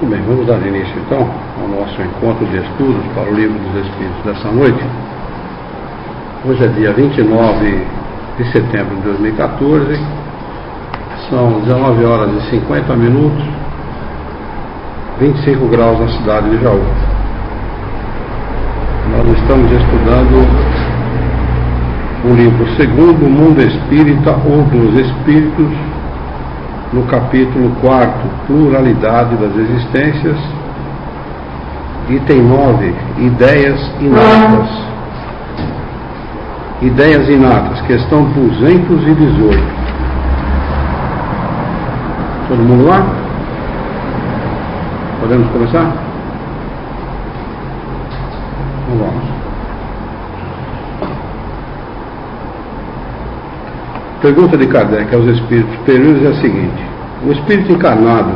Muito bem, vamos dar início então ao nosso encontro de estudos para o Livro dos Espíritos dessa noite. Hoje é dia 29 de setembro de 2014, são 19 horas e 50 minutos, 25 graus na cidade de Jaú. Nós estamos estudando o livro segundo, Mundo Espírita ou dos Espíritos, no capítulo 4, Pluralidade das Existências, item 9, Ideias Inatas. Ideias Inatas, questão 218. Todo mundo lá? Podemos começar? Então vamos. Pergunta de Kardec aos espíritos superiores é a seguinte: o espírito encarnado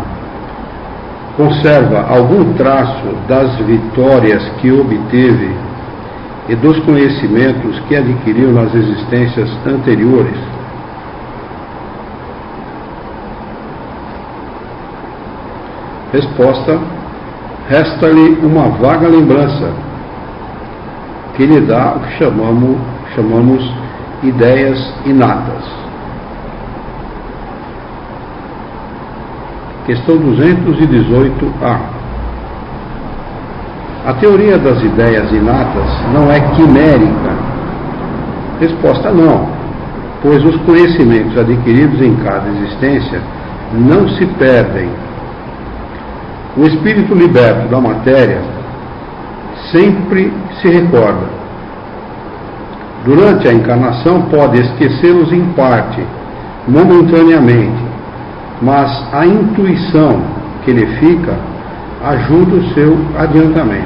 conserva algum traço das vitórias que obteve e dos conhecimentos que adquiriu nas existências anteriores? Resposta: resta-lhe uma vaga lembrança que lhe dá o que chamamos ideias inatas. Questão 218A. A teoria das ideias inatas não é quimérica? Resposta: não, pois os conhecimentos adquiridos em cada existência não se perdem. O espírito liberto da matéria sempre se recorda. Durante a encarnação pode esquecê-los em parte, momentaneamente, mas a intuição que lhe fica ajuda o seu adiantamento.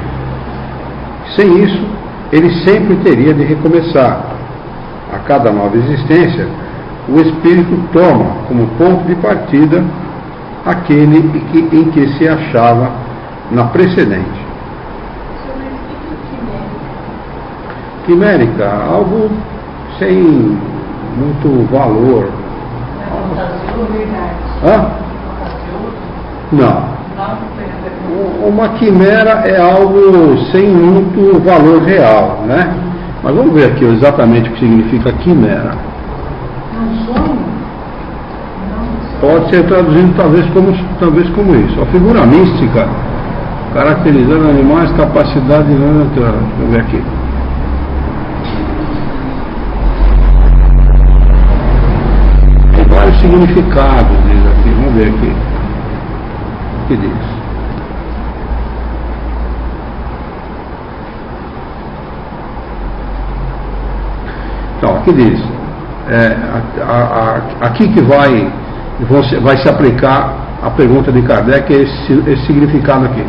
Sem isso, ele sempre teria de recomeçar. A cada nova existência, o espírito toma como ponto de partida aquele em que se achava na precedente. Quimérica, algo sem muito valor. Hã? Não. Uma quimera é algo sem muito valor real, né? Mas vamos ver aqui exatamente o que significa quimera. Pode ser traduzido talvez como isso. A figura mística, caracterizando animais, capacidade de... Deixa eu ver aqui. Vários significados, diz aqui. Vamos ver aqui o que diz. Então, aqui diz, aqui que vai se aplicar a pergunta de Kardec, esse significado aqui.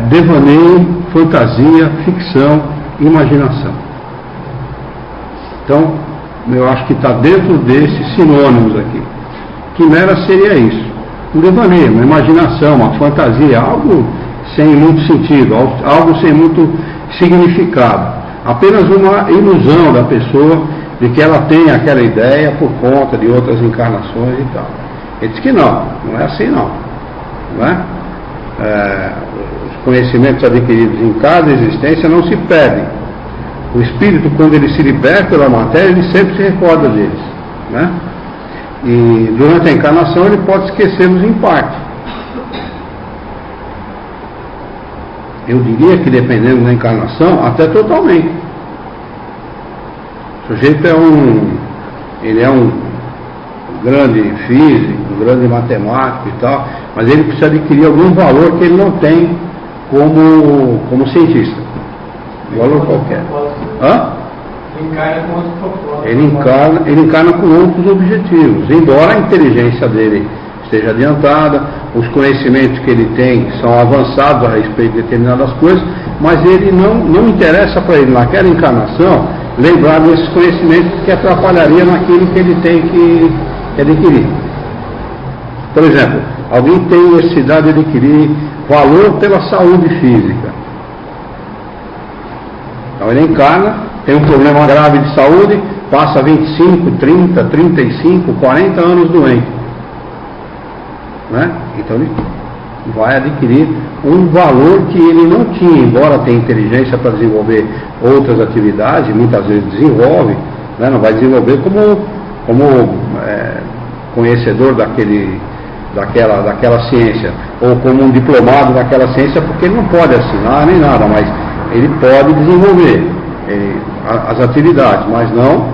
Devaneio, fantasia, ficção, imaginação. Então, eu acho que está dentro desses sinônimos aqui. Quimera seria isso: um devaneio, uma imaginação, uma fantasia, algo sem muito sentido, algo sem muito significado, apenas uma ilusão da pessoa de que ela tem aquela ideia por conta de outras encarnações e tal. Ele diz que não é assim não é? Os conhecimentos adquiridos em cada existência não se perdem. O espírito, quando ele se liberta da matéria, ele sempre se recorda deles, né? E durante a encarnação ele pode esquecê-los em parte. Eu diria que, dependendo da encarnação, até totalmente. O sujeito é um grande físico, um grande matemático e tal, mas ele precisa adquirir algum valor que ele não tem como cientista. Valor qualquer. Hã? Ele encarna com outros objetivos. Embora a inteligência dele esteja adiantada, os conhecimentos que ele tem são avançados a respeito de determinadas coisas, mas ele não interessa para ele naquela encarnação lembrar desses conhecimentos que atrapalharia naquilo que ele tem que adquirir. Por exemplo, alguém tem necessidade de adquirir valor pela saúde física. Então ele encarna, tem um problema grave de saúde, passa 25, 30, 35, 40 anos doente. Né? Então ele vai adquirir um valor que ele não tinha, embora tenha inteligência para desenvolver outras atividades, muitas vezes desenvolve, né? Não vai desenvolver como conhecedor daquela ciência, ou como um diplomado daquela ciência, porque ele não pode assinar nem nada, mas ele pode desenvolver as atividades, mas não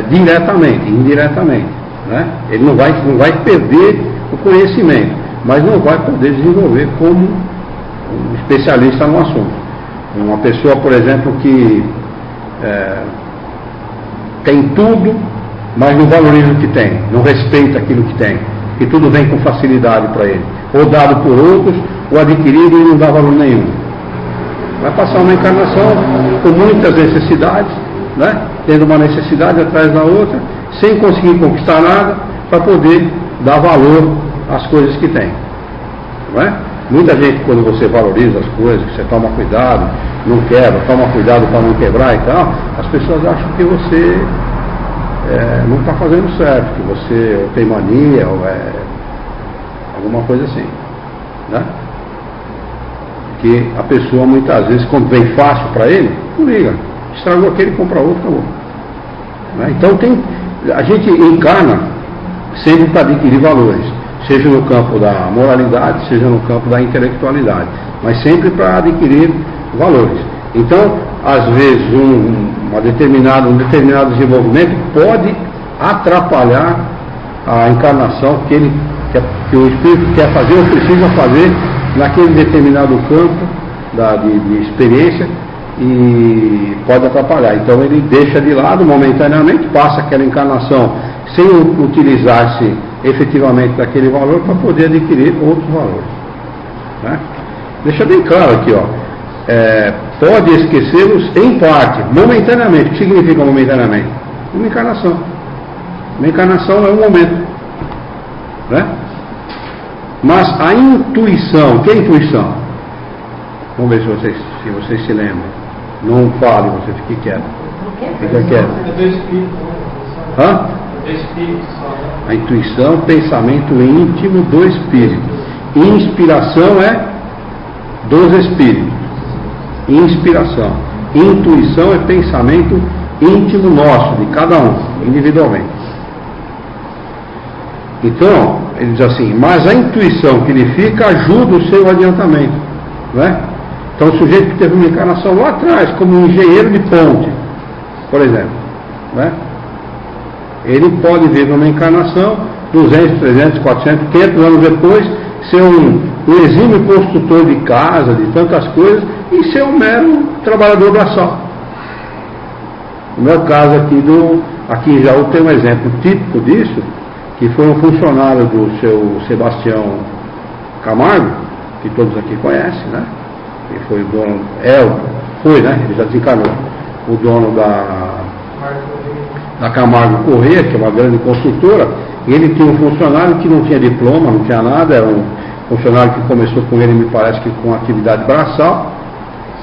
diretamente, indiretamente, né? Ele não vai perder o conhecimento, mas não vai poder desenvolver como um especialista no assunto. Uma pessoa, por exemplo, que tem tudo, mas não valoriza o que tem, não respeita aquilo que tem, que tudo vem com facilidade para ele, ou dado por outros, ou adquirido e não dá valor nenhum. Vai passar uma encarnação com muitas necessidades, né? Tendo uma necessidade atrás da outra, sem conseguir conquistar nada, para poder dar valor às coisas que tem. Não é? Muita gente, quando você valoriza as coisas, você toma cuidado, não quebra, toma cuidado para não quebrar e tal, as pessoas acham que você não está fazendo certo, que você tem mania, ou alguma coisa assim, né? Que a pessoa muitas vezes, quando vem fácil para ele, não liga, estragou aquele, compra outro, acabou, né? Então a gente encarna sempre para adquirir valores, seja no campo da moralidade, seja no campo da intelectualidade, mas sempre para adquirir valores. Então, às vezes, um determinado desenvolvimento pode atrapalhar a encarnação que o espírito quer fazer ou precisa fazer naquele determinado campo de experiência, e pode atrapalhar. Então ele deixa de lado momentaneamente, passa aquela encarnação sem utilizar-se efetivamente daquele valor para poder adquirir outros valores, né? Deixa bem claro aqui, pode esquecê-los em parte, momentaneamente. O que significa momentaneamente? Uma encarnação. Uma encarnação é um momento, né? Mas a intuição, que é intuição? Vamos ver se vocês se lembram. Não fale, você fique quieto. Fica quieto. Hã? A intuição, pensamento íntimo do espírito. Inspiração é dos espíritos. Inspiração. Intuição é pensamento íntimo nosso, de cada um, individualmente. Então, ele diz assim, mas a intuição que ele fica ajuda o seu adiantamento, né? Então, o sujeito que teve uma encarnação lá atrás, como um engenheiro de ponte, por exemplo, né? Ele pode vir numa encarnação, 200, 300, 400, 500 anos depois, ser um exímio construtor de casa, de tantas coisas, e ser um mero trabalhador braçal. No meu caso aqui em Jaú tem um exemplo típico disso, que foi um funcionário do seu Sebastião Camargo, que todos aqui conhecem, né? Ele foi o dono, né? Ele já desencarnou, o dono da Camargo Corrêa, que é uma grande construtora. Ele tinha um funcionário que não tinha diploma, não tinha nada, era um funcionário que começou com ele, me parece que com atividade braçal,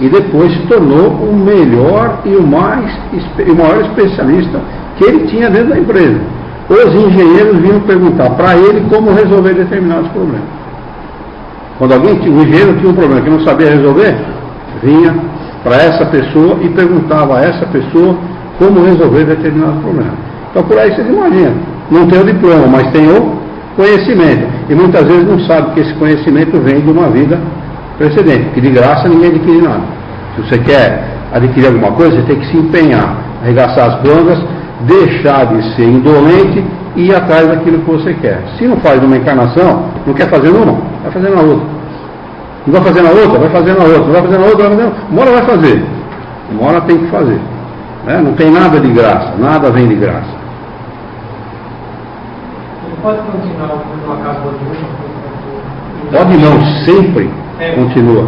e depois se tornou o melhor e o maior especialista que ele tinha dentro da empresa. Os engenheiros vinham perguntar para ele como resolver determinados problemas. Quando o engenheiro tinha um problema que não sabia resolver, vinha para essa pessoa e perguntava a essa pessoa como resolver determinado problema. Então por aí vocês imaginam, não tem o diploma, mas tem o conhecimento. E muitas vezes não sabe que esse conhecimento vem de uma vida precedente, porque de graça ninguém adquire nada. Se você quer adquirir alguma coisa, você tem que se empenhar, arregaçar as mangas, deixar de ser indolente e ir atrás daquilo que você quer. Se não faz numa encarnação, não quer fazer numa, vai fazer na outra. Não vai fazer na outra, vai fazer na outra. Não vai fazer na outra, vai fazer na outra. Uma hora vai fazer. Uma hora tem que fazer. Né? Não tem nada de graça, nada vem de graça. Ele pode continuar quando acaba de Pode não, sempre continua.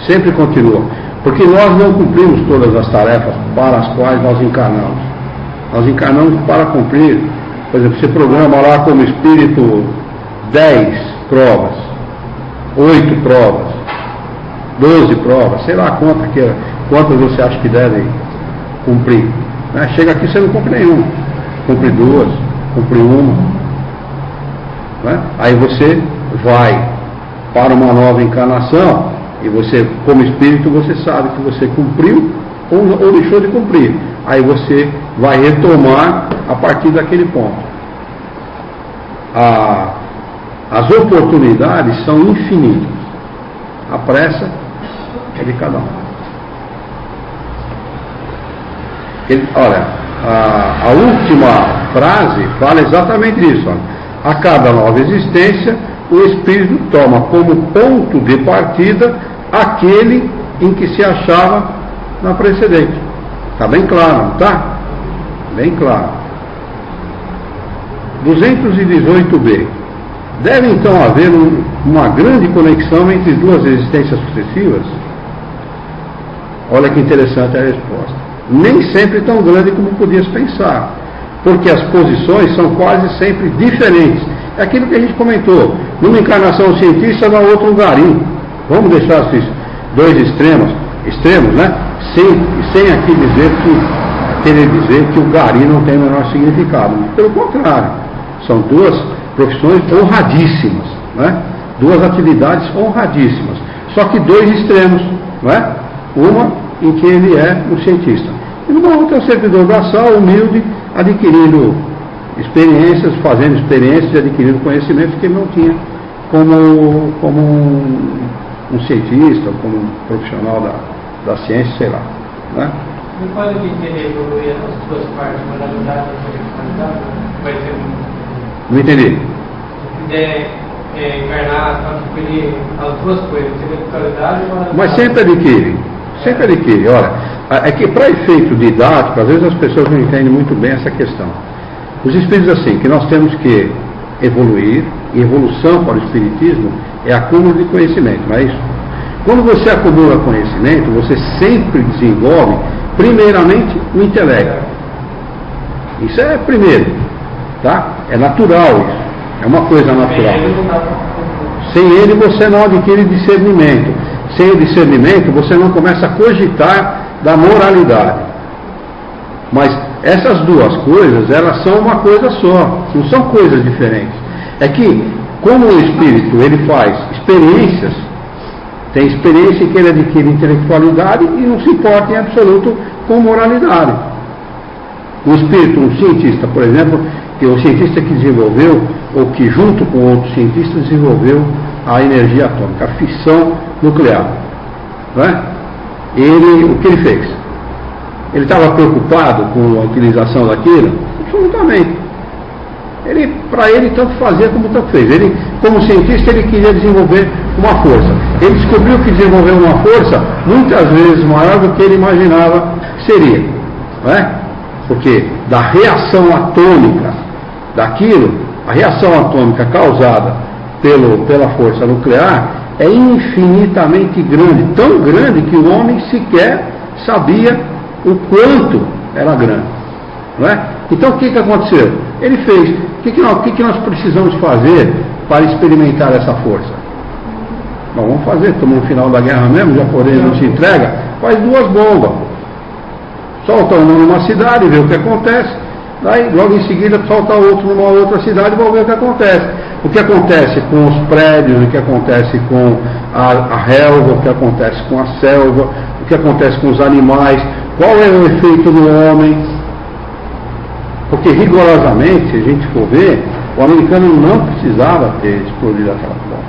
Sempre continua. Porque nós não cumprimos todas as tarefas para as quais nós encarnamos. Nós encarnamos para cumprir, por exemplo, você programa lá como espírito 10 provas, 8 provas, 12 provas, sei lá quantas você acha que devem cumprir. Né? Chega aqui você não cumpre nenhuma, cumpre 2, cumpre 1. Né? Aí você vai para uma nova encarnação, e você, como espírito, você sabe que você cumpriu ou deixou de cumprir. Aí você vai retomar a partir daquele ponto. As oportunidades são infinitas. A pressa é de cada um. Olha, a última frase fala exatamente isso. Olha. A cada nova existência, o espírito toma como ponto de partida aquele em que se achava na precedente. Está bem claro, não está? Bem claro. 218b. Deve então haver uma grande conexão entre duas existências sucessivas? Olha que interessante a resposta. Nem sempre tão grande como podias pensar, porque as posições são quase sempre diferentes. É aquilo que a gente comentou. Numa encarnação o cientista, na outra um garim. Vamos deixar esses dois extremos, né? Sem aqui querer dizer que o gari não tem o menor significado. Pelo contrário, são duas profissões honradíssimas, né? Duas atividades honradíssimas. Só que dois extremos, não é? Uma em que ele é um cientista. E numa outra é um servidor braçal, humilde, adquirindo experiências, fazendo experiências e adquirindo conhecimentos que ele não tinha como um cientista, como um profissional da ciência, sei lá. Né? Não pode entender evoluir as duas partes, moralidade e intelectualidade? Vai ser Não entendi. Se quiser encarnar, adquirir as duas coisas, intelectualidade e moralidade. Mas sempre adquire. Sempre adquire. Olha, é que para efeito didático, às vezes as pessoas não entendem muito bem essa questão. Os espíritos assim, que nós temos que evoluir, e evolução para o espiritismo é acúmulo de conhecimento, não é isso? Quando você acumula conhecimento, você sempre desenvolve, primeiramente, o intelecto. Isso é primeiro, tá? É natural isso, é uma coisa natural. Sem ele você não adquire discernimento. Sem o discernimento você não começa a cogitar da moralidade. Mas essas duas coisas, elas são uma coisa só, não são coisas diferentes. É que, como o espírito ele faz experiências, tem experiência em que ele adquire intelectualidade e não se importa em absoluto com moralidade. O espírito, um cientista, por exemplo, que é o cientista que desenvolveu, ou que junto com outros cientistas desenvolveu a energia atômica, a fissão nuclear. Não é? O que ele fez? Ele estava preocupado com a utilização daquilo? Absolutamente. Para ele, tanto fazia como tanto fez. Ele, como cientista, ele queria desenvolver uma força. Ele descobriu que desenvolveu uma força muitas vezes maior do que ele imaginava que seria. Não é? Porque da reação atômica daquilo, a reação atômica causada pela força nuclear é infinitamente grande. Tão grande que o homem sequer sabia o quanto era grande. Não é? Então o que aconteceu? Ele fez. O que nós precisamos fazer para experimentar essa força? Bom, vamos fazer, estamos no final da guerra mesmo, o japonês não se entrega, faz duas bombas. Solta uma numa cidade, vê o que acontece, daí logo em seguida solta outro numa outra cidade e vamos ver o que acontece. O que acontece com os prédios, o que acontece com a relva, o que acontece com a selva, o que acontece com os animais, qual é o efeito no homem. Porque rigorosamente, se a gente for ver, o americano não precisava ter explodido aquela bomba.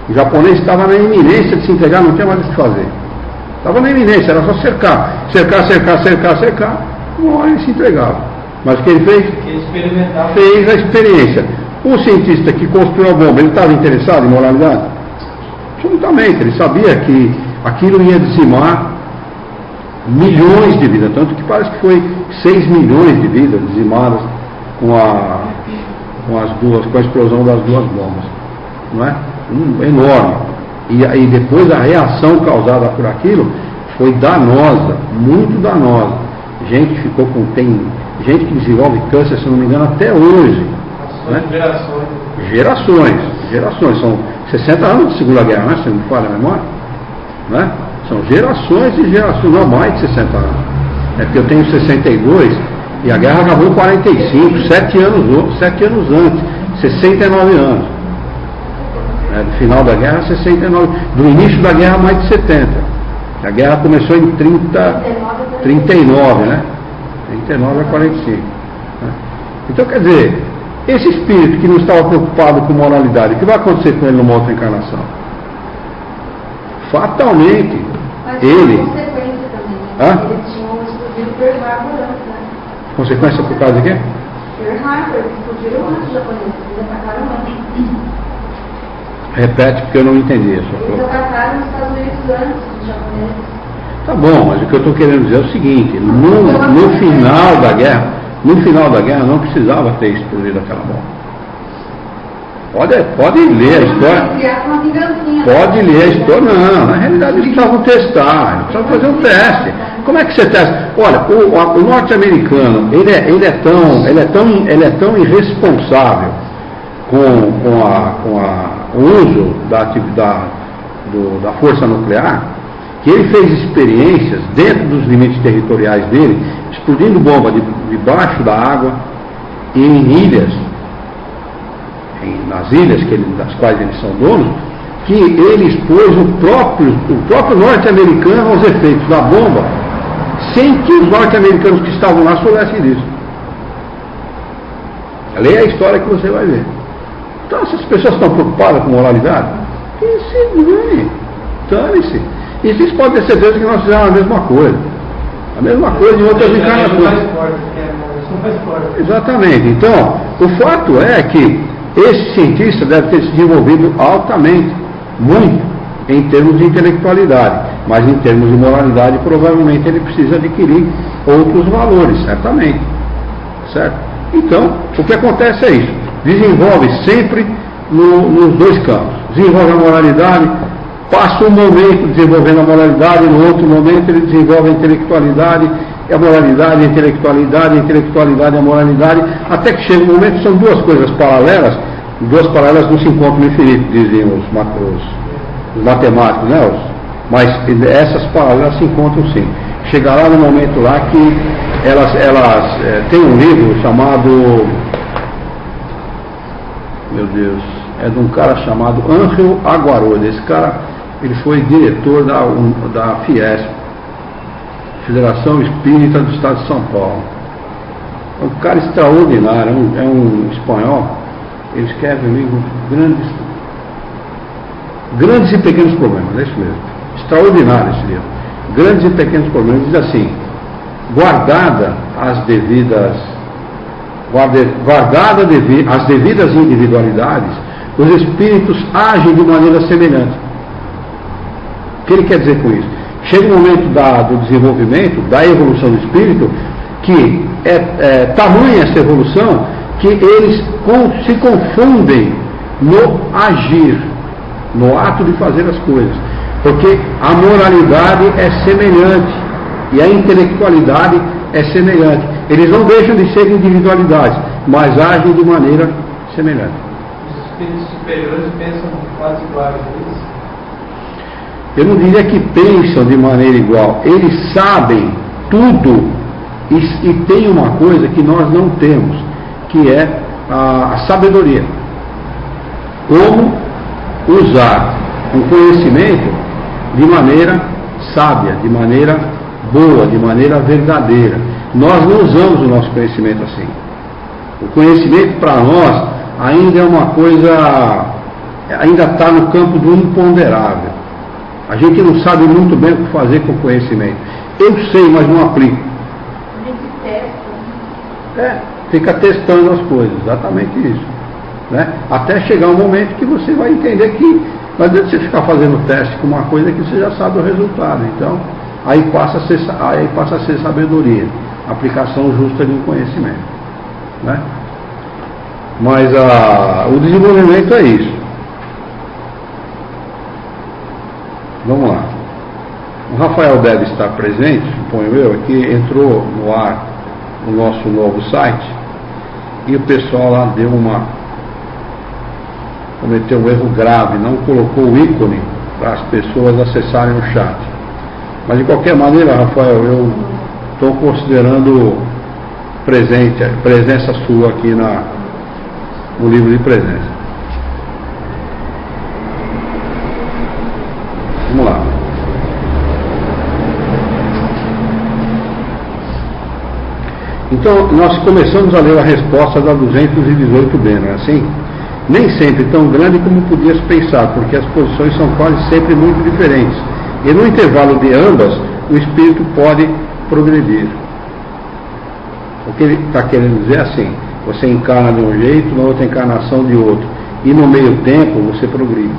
O japonês estava na iminência de se entregar, não tinha mais o que fazer. Estava na iminência, era só cercar. Cercar. Uma hora ele se entregava. Mas o que ele fez? Fez a experiência. O cientista que construiu a bomba, ele estava interessado em moralidade? Absolutamente. Ele sabia que aquilo ia dizimar milhões de vidas, tanto que parece que foi 6 milhões de vidas dizimadas com a explosão das duas bombas, não é? Enorme. E depois a reação causada por aquilo foi danosa, muito danosa. Tem gente que desenvolve câncer, se não me engano, até hoje. Né? Gerações. São 60 anos de Segunda Guerra, né? Se não me falha a memória, né? São gerações e gerações, não mais de 60 anos. É porque eu tenho 62 e a guerra acabou em 45, 7 anos antes, 69 anos. final da guerra, 69. Do início da guerra, mais de 70. A guerra começou em 39, né? 39 a 45. Né? Então, quer dizer, esse espírito que não estava preocupado com moralidade, o que vai acontecer com ele numa outra encarnação? Fatalmente, mas ele... consequência também. Hã? Eles tinham explodido Pearl Harbor antes, né? Consequência por causa de quê? Pearl Harbor, eles explodiram antes dos japoneses, eles atacaram antes. Repete, porque eu não entendi isso. Eles atacaram os Estados Unidos antes dos japoneses. Tá bom, mas o que eu estou querendo dizer é o seguinte, no final da guerra não precisava ter explodido aquela bomba. Pode ler a história. Pode ler a história. Não, na realidade eles precisavam testar, eles precisavam fazer um teste. Como é que você testa? Olha, o norte-americano, ele é tão irresponsável com o uso da atividade da força nuclear, que ele fez experiências dentro dos limites territoriais dele, explodindo bomba debaixo da água, em ilhas, nas ilhas das quais eles são donos, que ele expôs o próprio norte-americano aos efeitos da bomba, sem que os norte-americanos que estavam lá soubessem disso. Leia a história que você vai ver. Então, essas pessoas estão preocupadas com moralidade? Que se ganhe, dane-se. E vocês podem ter certeza que nós fizemos a mesma coisa. A mesma coisa em outras encarnações. Exatamente. Então, o fato é que esse cientista deve ter se desenvolvido altamente, muito, em termos de intelectualidade. Mas em termos de moralidade, provavelmente ele precisa adquirir outros valores, certamente. Certo? Então, o que acontece é isso. Desenvolve sempre nos dois campos. Desenvolve a moralidade, passa um momento desenvolvendo a moralidade, no outro momento ele desenvolve a intelectualidade, e a moralidade, a intelectualidade, a moralidade, até que chega um momento que são duas coisas paralelas não se encontram no infinito, dizem os matemáticos, né? Mas essas paralelas se encontram sim. Chegará no momento lá que elas tem um livro chamado, meu Deus, é de um cara chamado Ángel Aguarolho. Esse cara, ele foi diretor da Fiesp, Federação Espírita do Estado de São Paulo. É um cara extraordinário, é um espanhol. Ele escreve livros grandes e pequenos problemas, é isso mesmo. Extraordinário esse livro. Grandes e pequenos problemas. Diz assim: guardada as devidas individualidades, os espíritos agem de maneira semelhante. O que ele quer dizer com isso? Chega um momento do desenvolvimento, da evolução do espírito, que é tamanha essa evolução que eles se confundem no agir, no ato de fazer as coisas. Porque a moralidade é semelhante e a intelectualidade é semelhante. Eles não deixam de ser individualidades, mas agem de maneira semelhante. Os espíritos superiores pensam quase iguais a eles? Eu não diria que pensam de maneira igual. Eles sabem tudo e tem uma coisa que nós não temos, que é a sabedoria. Como usar o conhecimento de maneira sábia, de maneira boa, de maneira verdadeira. Nós não usamos o nosso conhecimento assim. O conhecimento para nós ainda é uma coisa, ainda está no campo do imponderável. A gente não sabe muito bem o que fazer com o conhecimento. Eu sei, mas não aplico. A gente testa. Fica testando as coisas, exatamente isso. Né? Até chegar um momento que você vai entender que não adianta você ficar fazendo teste com uma coisa que você já sabe o resultado. Então, aí passa a ser sabedoria, aplicação justa de um conhecimento. Né? Mas o desenvolvimento é isso. Vamos lá. O Rafael deve estar presente, suponho eu, aqui entrou no ar o nosso novo site e o pessoal lá cometeu um erro grave, não colocou o ícone para as pessoas acessarem o chat. Mas de qualquer maneira, Rafael, eu estou considerando presença sua aqui no livro de presença. Então, nós começamos a ler a resposta da 218b, não é assim? Nem sempre tão grande como podias pensar, porque as posições são quase sempre muito diferentes. E no intervalo de ambas, o espírito pode progredir. O que ele está querendo dizer é assim: você encarna de um jeito, na outra encarnação de outro. E no meio tempo, você progride.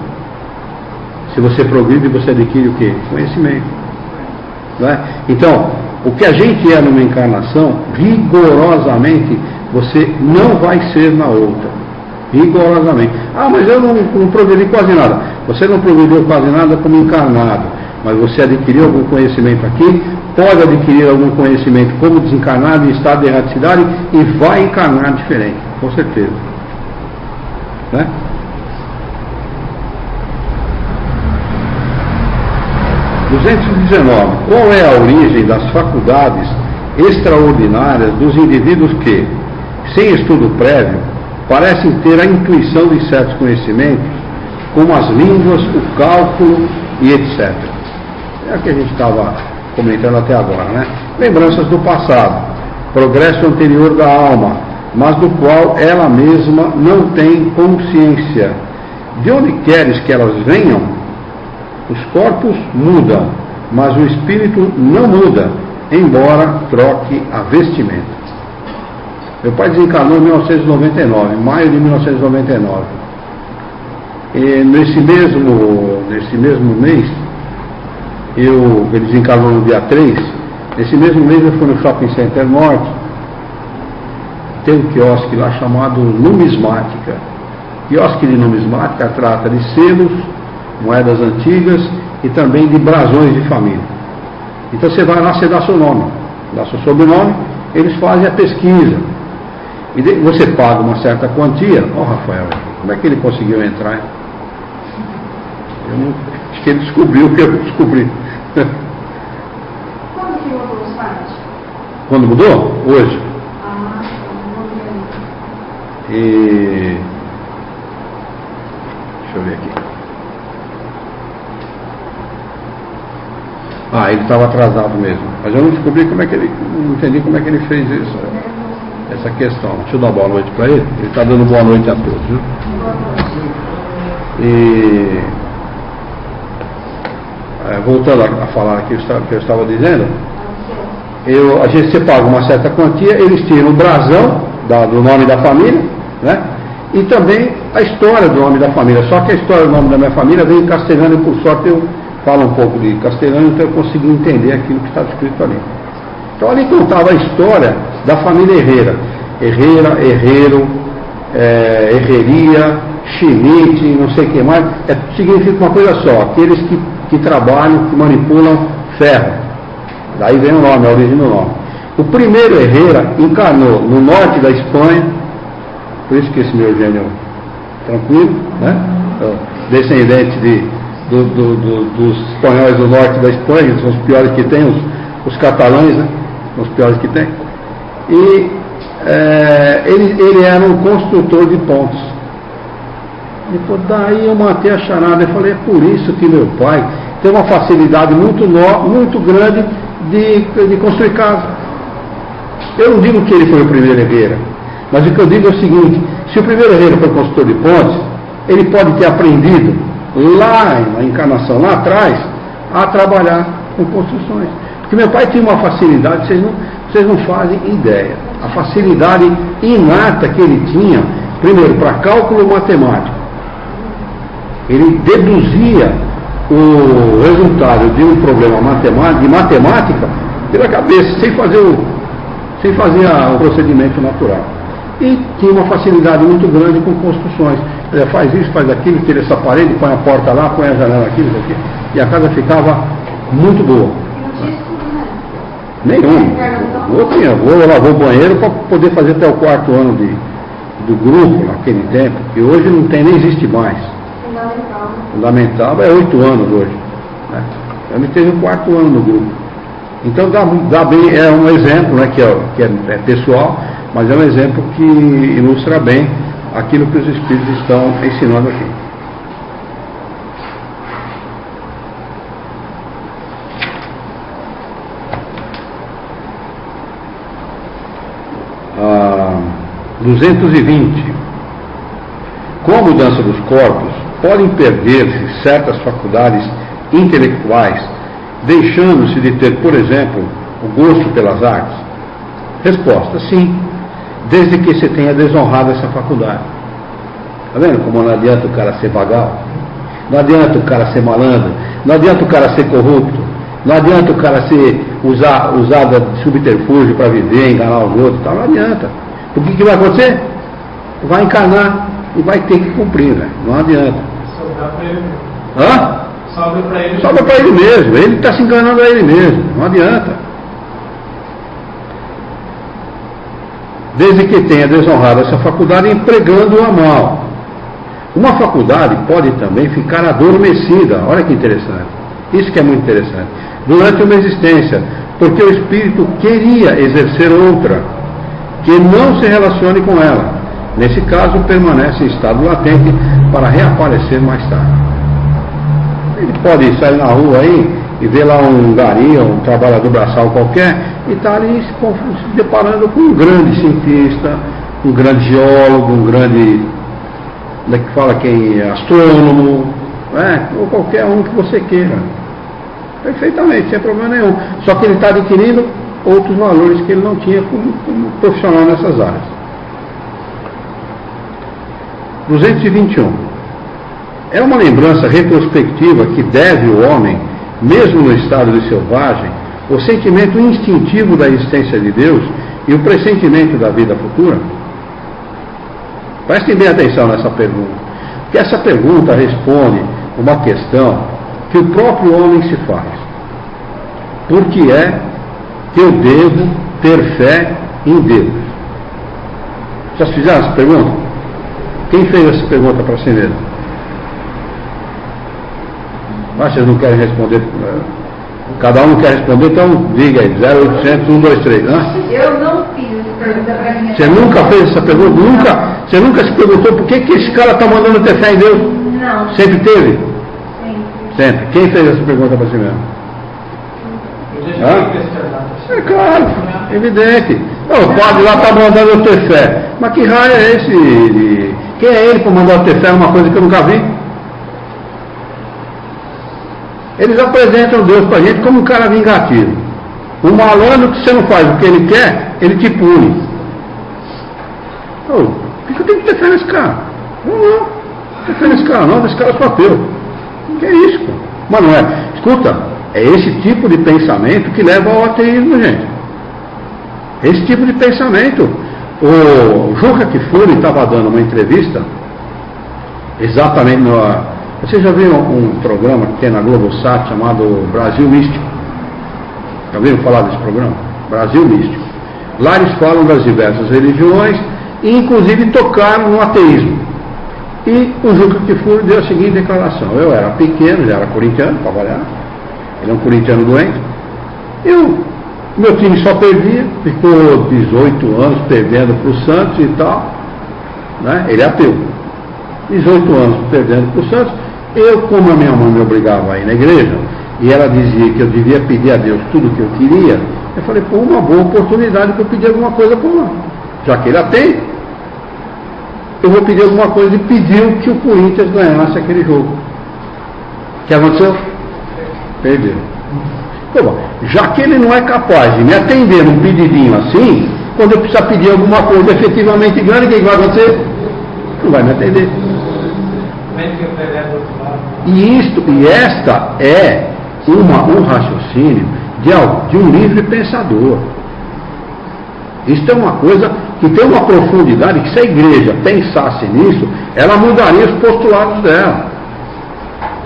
Se você progride, você adquire o quê? Conhecimento. Não é? Então, o que a gente é numa encarnação, rigorosamente, você não vai ser na outra. Rigorosamente. Ah, mas eu não progredi quase nada. Você não progrediu quase nada como encarnado, mas você adquiriu algum conhecimento aqui, pode adquirir algum conhecimento como desencarnado em estado de erraticidade e vai encarnar diferente, com certeza. Né? Qual é a origem das faculdades extraordinárias dos indivíduos que, sem estudo prévio, parecem ter a intuição de certos conhecimentos, como as línguas, o cálculo e etc. É o que a gente estava comentando até agora, né? Lembranças do passado, progresso anterior da alma, mas do qual ela mesma não tem consciência. De onde queres que elas venham? Os corpos mudam, mas o espírito não muda, embora troque a vestimenta. Meu pai desencarnou em 1999, maio de 1999. E nesse mesmo mês, ele desencarnou no dia 3, nesse mesmo mês eu fui no Shopping Center Norte, tem um quiosque lá chamado Numismática. Quiosque de numismática trata de selos, moedas antigas e também de brasões de família. Então você vai lá, você dá seu nome, dá seu sobrenome, eles fazem a pesquisa. E você paga uma certa quantia. Ó, Rafael, como é que ele conseguiu entrar? Acho que ele descobriu o que eu descobri. Quando que mudou o site? Quando mudou? Hoje. E... deixa eu ver aqui. Ele estava atrasado mesmo. Mas eu não descobri como é que ele... não entendi como é que ele fez isso. Essa questão. Deixa eu dar boa noite para ele. Ele está dando boa noite a todos, viu? E... voltando a falar aqui o que eu estava dizendo, a gente se paga uma certa quantia, eles tiram o brasão do nome da família, né? E também a história do nome da família. Só que a história do nome da minha família vem em castelhano e por sorte eu falo um pouco de castelhano, então eu consegui entender aquilo que está escrito ali. Então ali contava a história da família Herrera. Herreiro, herreria, chinite, não sei o que mais. Significa uma coisa só: aqueles que trabalham, que manipulam ferro. Daí vem o nome, a origem do nome. O primeiro Herrera encarnou no norte da Espanha, por isso que esse meu gênio tranquilo, né? Descendente dos espanhóis do norte da Espanha, que são os piores que tem, os catalães, né? São os piores que tem. E ele era um construtor de pontes. Depois daí eu matei a charada e falei: é por isso que meu pai tem uma facilidade muito grande de construir casa. Eu não digo que ele foi o primeiro herreiro, mas o que eu digo é o seguinte: se o primeiro herreiro foi construtor de pontes, ele pode ter aprendido lá na encarnação, lá atrás, a trabalhar com construções. Porque meu pai tinha uma facilidade, vocês não fazem ideia. A facilidade inata que ele tinha, primeiro, para cálculo matemático. Ele deduzia o resultado de um problema de matemática pela cabeça, sem fazer o procedimento natural. E tinha uma facilidade muito grande com construções. Ele faz isso, faz aquilo, tira essa parede, põe a porta lá, põe a janela aqui, isso aqui, e a casa ficava muito boa. Nenhum. Eu lavou o banheiro para poder fazer até o 4º ano do grupo naquele tempo, que hoje nem existe mais. Fundamental é 8 anos hoje. Né? Eu me teve o 4º ano no grupo. Então dá bem, é um exemplo, né, que é pessoal, mas é um exemplo que ilustra bem aquilo que os espíritos estão ensinando aqui. 220. Com a mudança dos corpos, podem perder-se certas faculdades intelectuais, deixando-se de ter, por exemplo, o gosto pelas artes? Resposta: sim, desde que se tenha desonrado essa faculdade. Está vendo como não adianta o cara ser vagal? Não adianta o cara ser malandro, não adianta o cara ser corrupto, não adianta o cara usar de subterfúgio para viver, enganar os outros, não adianta. O que vai acontecer? Vai encarnar e vai ter que cumprir, né? Não adianta. Sobrar para ele mesmo. Hã? Sobra para ele. Sobra para ele mesmo, ele está se enganando a ele mesmo, não adianta. Desde que tenha desonrado essa faculdade empregando-a mal. Uma faculdade pode também ficar adormecida, olha que interessante, isso que é muito interessante, durante uma existência, porque o espírito queria exercer outra, que não se relacione com ela. Nesse caso, permanece em estado latente para reaparecer mais tarde. Ele pode sair na rua aí e ver lá um gari, um trabalhador braçal qualquer, e está ali se deparando com um grande cientista, um grande geólogo, um grande, como é que fala, quem é astrônomo, ou qualquer um que você queira. Perfeitamente, sem problema nenhum. Só que ele está adquirindo outros valores que ele não tinha como profissional nessas áreas. 221. É uma lembrança retrospectiva que deve o homem, mesmo no estado de selvagem, o sentimento instintivo da existência de Deus e o pressentimento da vida futura? Prestem bem atenção nessa pergunta, porque essa pergunta responde uma questão que o próprio homem se faz. Por que é que eu devo ter fé em Deus? Já se fizeram essa pergunta? Quem fez essa pergunta para si mesmo? Mas vocês não querem responder? Cada um quer responder, então diga aí, 0800 123. Eu não fiz essa pergunta para mim. Você nunca fez essa pergunta? Você nunca se perguntou por que esse cara está mandando ter fé em Deus? Não. Sempre teve? Sempre. Quem fez essa pergunta para si mesmo? É claro, evidente. O padre lá está mandando eu ter fé. Mas que raio é esse? Quem é ele para mandar eu ter fé numa coisa que eu nunca vi? Eles apresentam Deus para a gente como um cara vingativo. Um malandro que você não faz o que ele quer, ele te pune. Por que eu tenho que ter fé nesse cara? Não ter fé nesse cara não, esse cara é só teu. Que é isso, pô? Mas não é. Escuta, é esse tipo de pensamento que leva ao ateísmo, gente. Esse tipo de pensamento. O Juca Kfouri estava dando uma entrevista, exatamente no... Você já viu um programa que tem na Globosat chamado Brasil Místico? Já ouviram falar desse programa? Brasil Místico. Lá eles falam das diversas religiões e inclusive tocaram no ateísmo. E o Juca Kfouri deu a seguinte declaração: eu era pequeno, já era corintiano, para variar, ele é um corintiano doente, meu time só perdia, ficou 18 anos perdendo para o Santos e tal, né? Ele é ateu. 18 anos perdendo para o Santos. Eu, como a minha mãe me obrigava a ir na igreja, e ela dizia que eu devia pedir a Deus tudo o que eu queria, eu falei, pô, uma boa oportunidade para eu pedir alguma coisa por lá. Já que ele é ateu, eu vou pedir alguma coisa, e pediu que o Corinthians ganhasse aquele jogo. O que aconteceu? Perdeu. Pô, já que ele não é capaz de me atender num pedidinho assim, quando eu precisar pedir alguma coisa efetivamente grande, o que vai acontecer? Não vai me atender. E esta é um raciocínio de um livre pensador. Isto é uma coisa que tem uma profundidade que, se a igreja pensasse nisso, ela mudaria os postulados dela.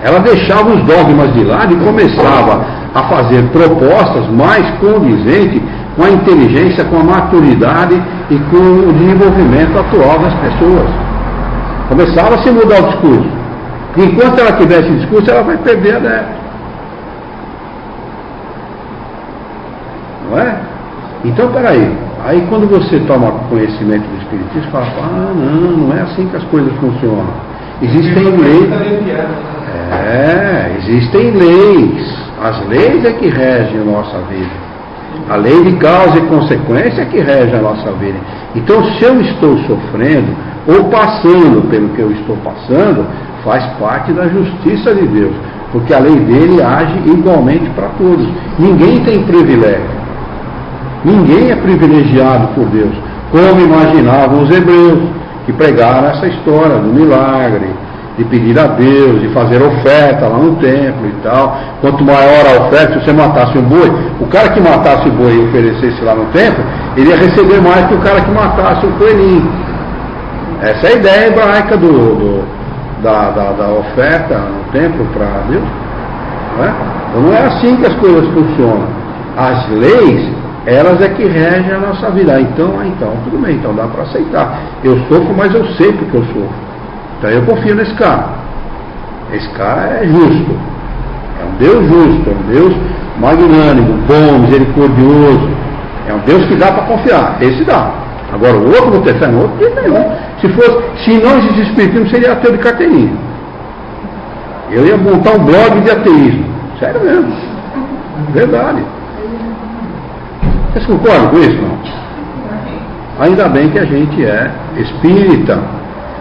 Ela deixava os dogmas de lado e começava a fazer propostas mais condizentes com a inteligência, com a maturidade e com o desenvolvimento atual das pessoas. Começava a se mudar o discurso. Enquanto ela tiver esse discurso, ela vai perder adeptos. Não é? Então, peraí. Aí, quando você toma conhecimento do Espiritismo, fala, não é assim que as coisas funcionam. Existem leis. Existem leis. As leis é que regem a nossa vida. A lei de causa e consequência é que rege a nossa vida. Então, se eu estou sofrendo, ou passando pelo que eu estou passando, faz parte da justiça de Deus, porque a lei dele age igualmente para todos. Ninguém tem privilégio. Ninguém é privilegiado por Deus, como imaginavam os hebreus, que pregaram essa história do milagre, de pedir a Deus, de fazer oferta lá no templo e tal. Quanto maior a oferta, se você matasse um boi, o cara que matasse o boi e oferecesse lá no templo, ele ia receber mais que o cara que matasse o coelhinho. Essa é a ideia hebraica da oferta no templo para Deus. Não é? Então não é assim que as coisas funcionam. As leis, elas é que regem a nossa vida. Então, tudo bem, então dá para aceitar. Eu sofro, mas eu sei porque eu sofro. Então eu confio nesse cara. Esse cara é justo. É um Deus justo, é um Deus magnânimo, bom, misericordioso. É um Deus que dá para confiar. Esse dá. Agora o outro não tem fé no outro, tem nenhum. Se não existisse espiritismo, seria ateu de carteirinha. Eu ia montar um blog de ateísmo. Sério mesmo. Verdade. Vocês concordam com isso, não? Ainda bem que a gente é espírita.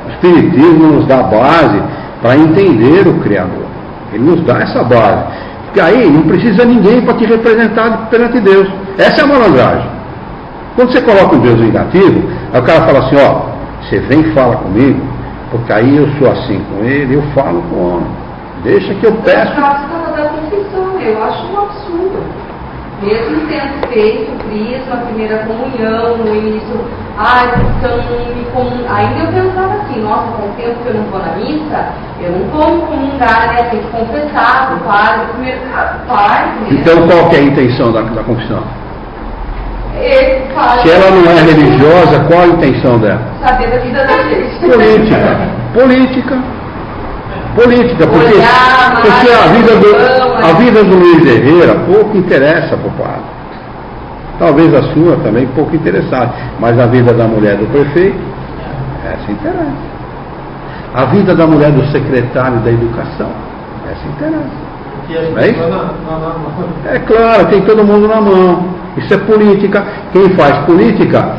O espiritismo nos dá base para entender o Criador. Ele nos dá essa base. Porque aí não precisa ninguém para te representar perante Deus. Essa é a malandragem. Quando você coloca um Deus vingativo, aí o cara fala assim, ó, você vem e fala comigo, porque aí eu sou assim com ele, eu falo com o homem. Deixa que eu peço. Eu acho um absurdo. Mesmo tendo feito o Cristo, a primeira comunhão, no início, ainda eu pensava assim, nossa, com o tempo que eu não vou na missa, eu não vou comungar, né? Tem que confessar do padre, primeiro padre. Então qual que é a intenção da confissão? Se ela não é religiosa, qual a intenção dela? Saber da vida da gente. Política, porque a vida do Luiz Herrera pouco interessa para o padre. Talvez a sua também pouco interessada, mas a vida da mulher do prefeito, essa interessa. A vida da mulher do secretário da educação, essa interessa. É isso? É claro, tem todo mundo na mão. Isso é política. Quem faz política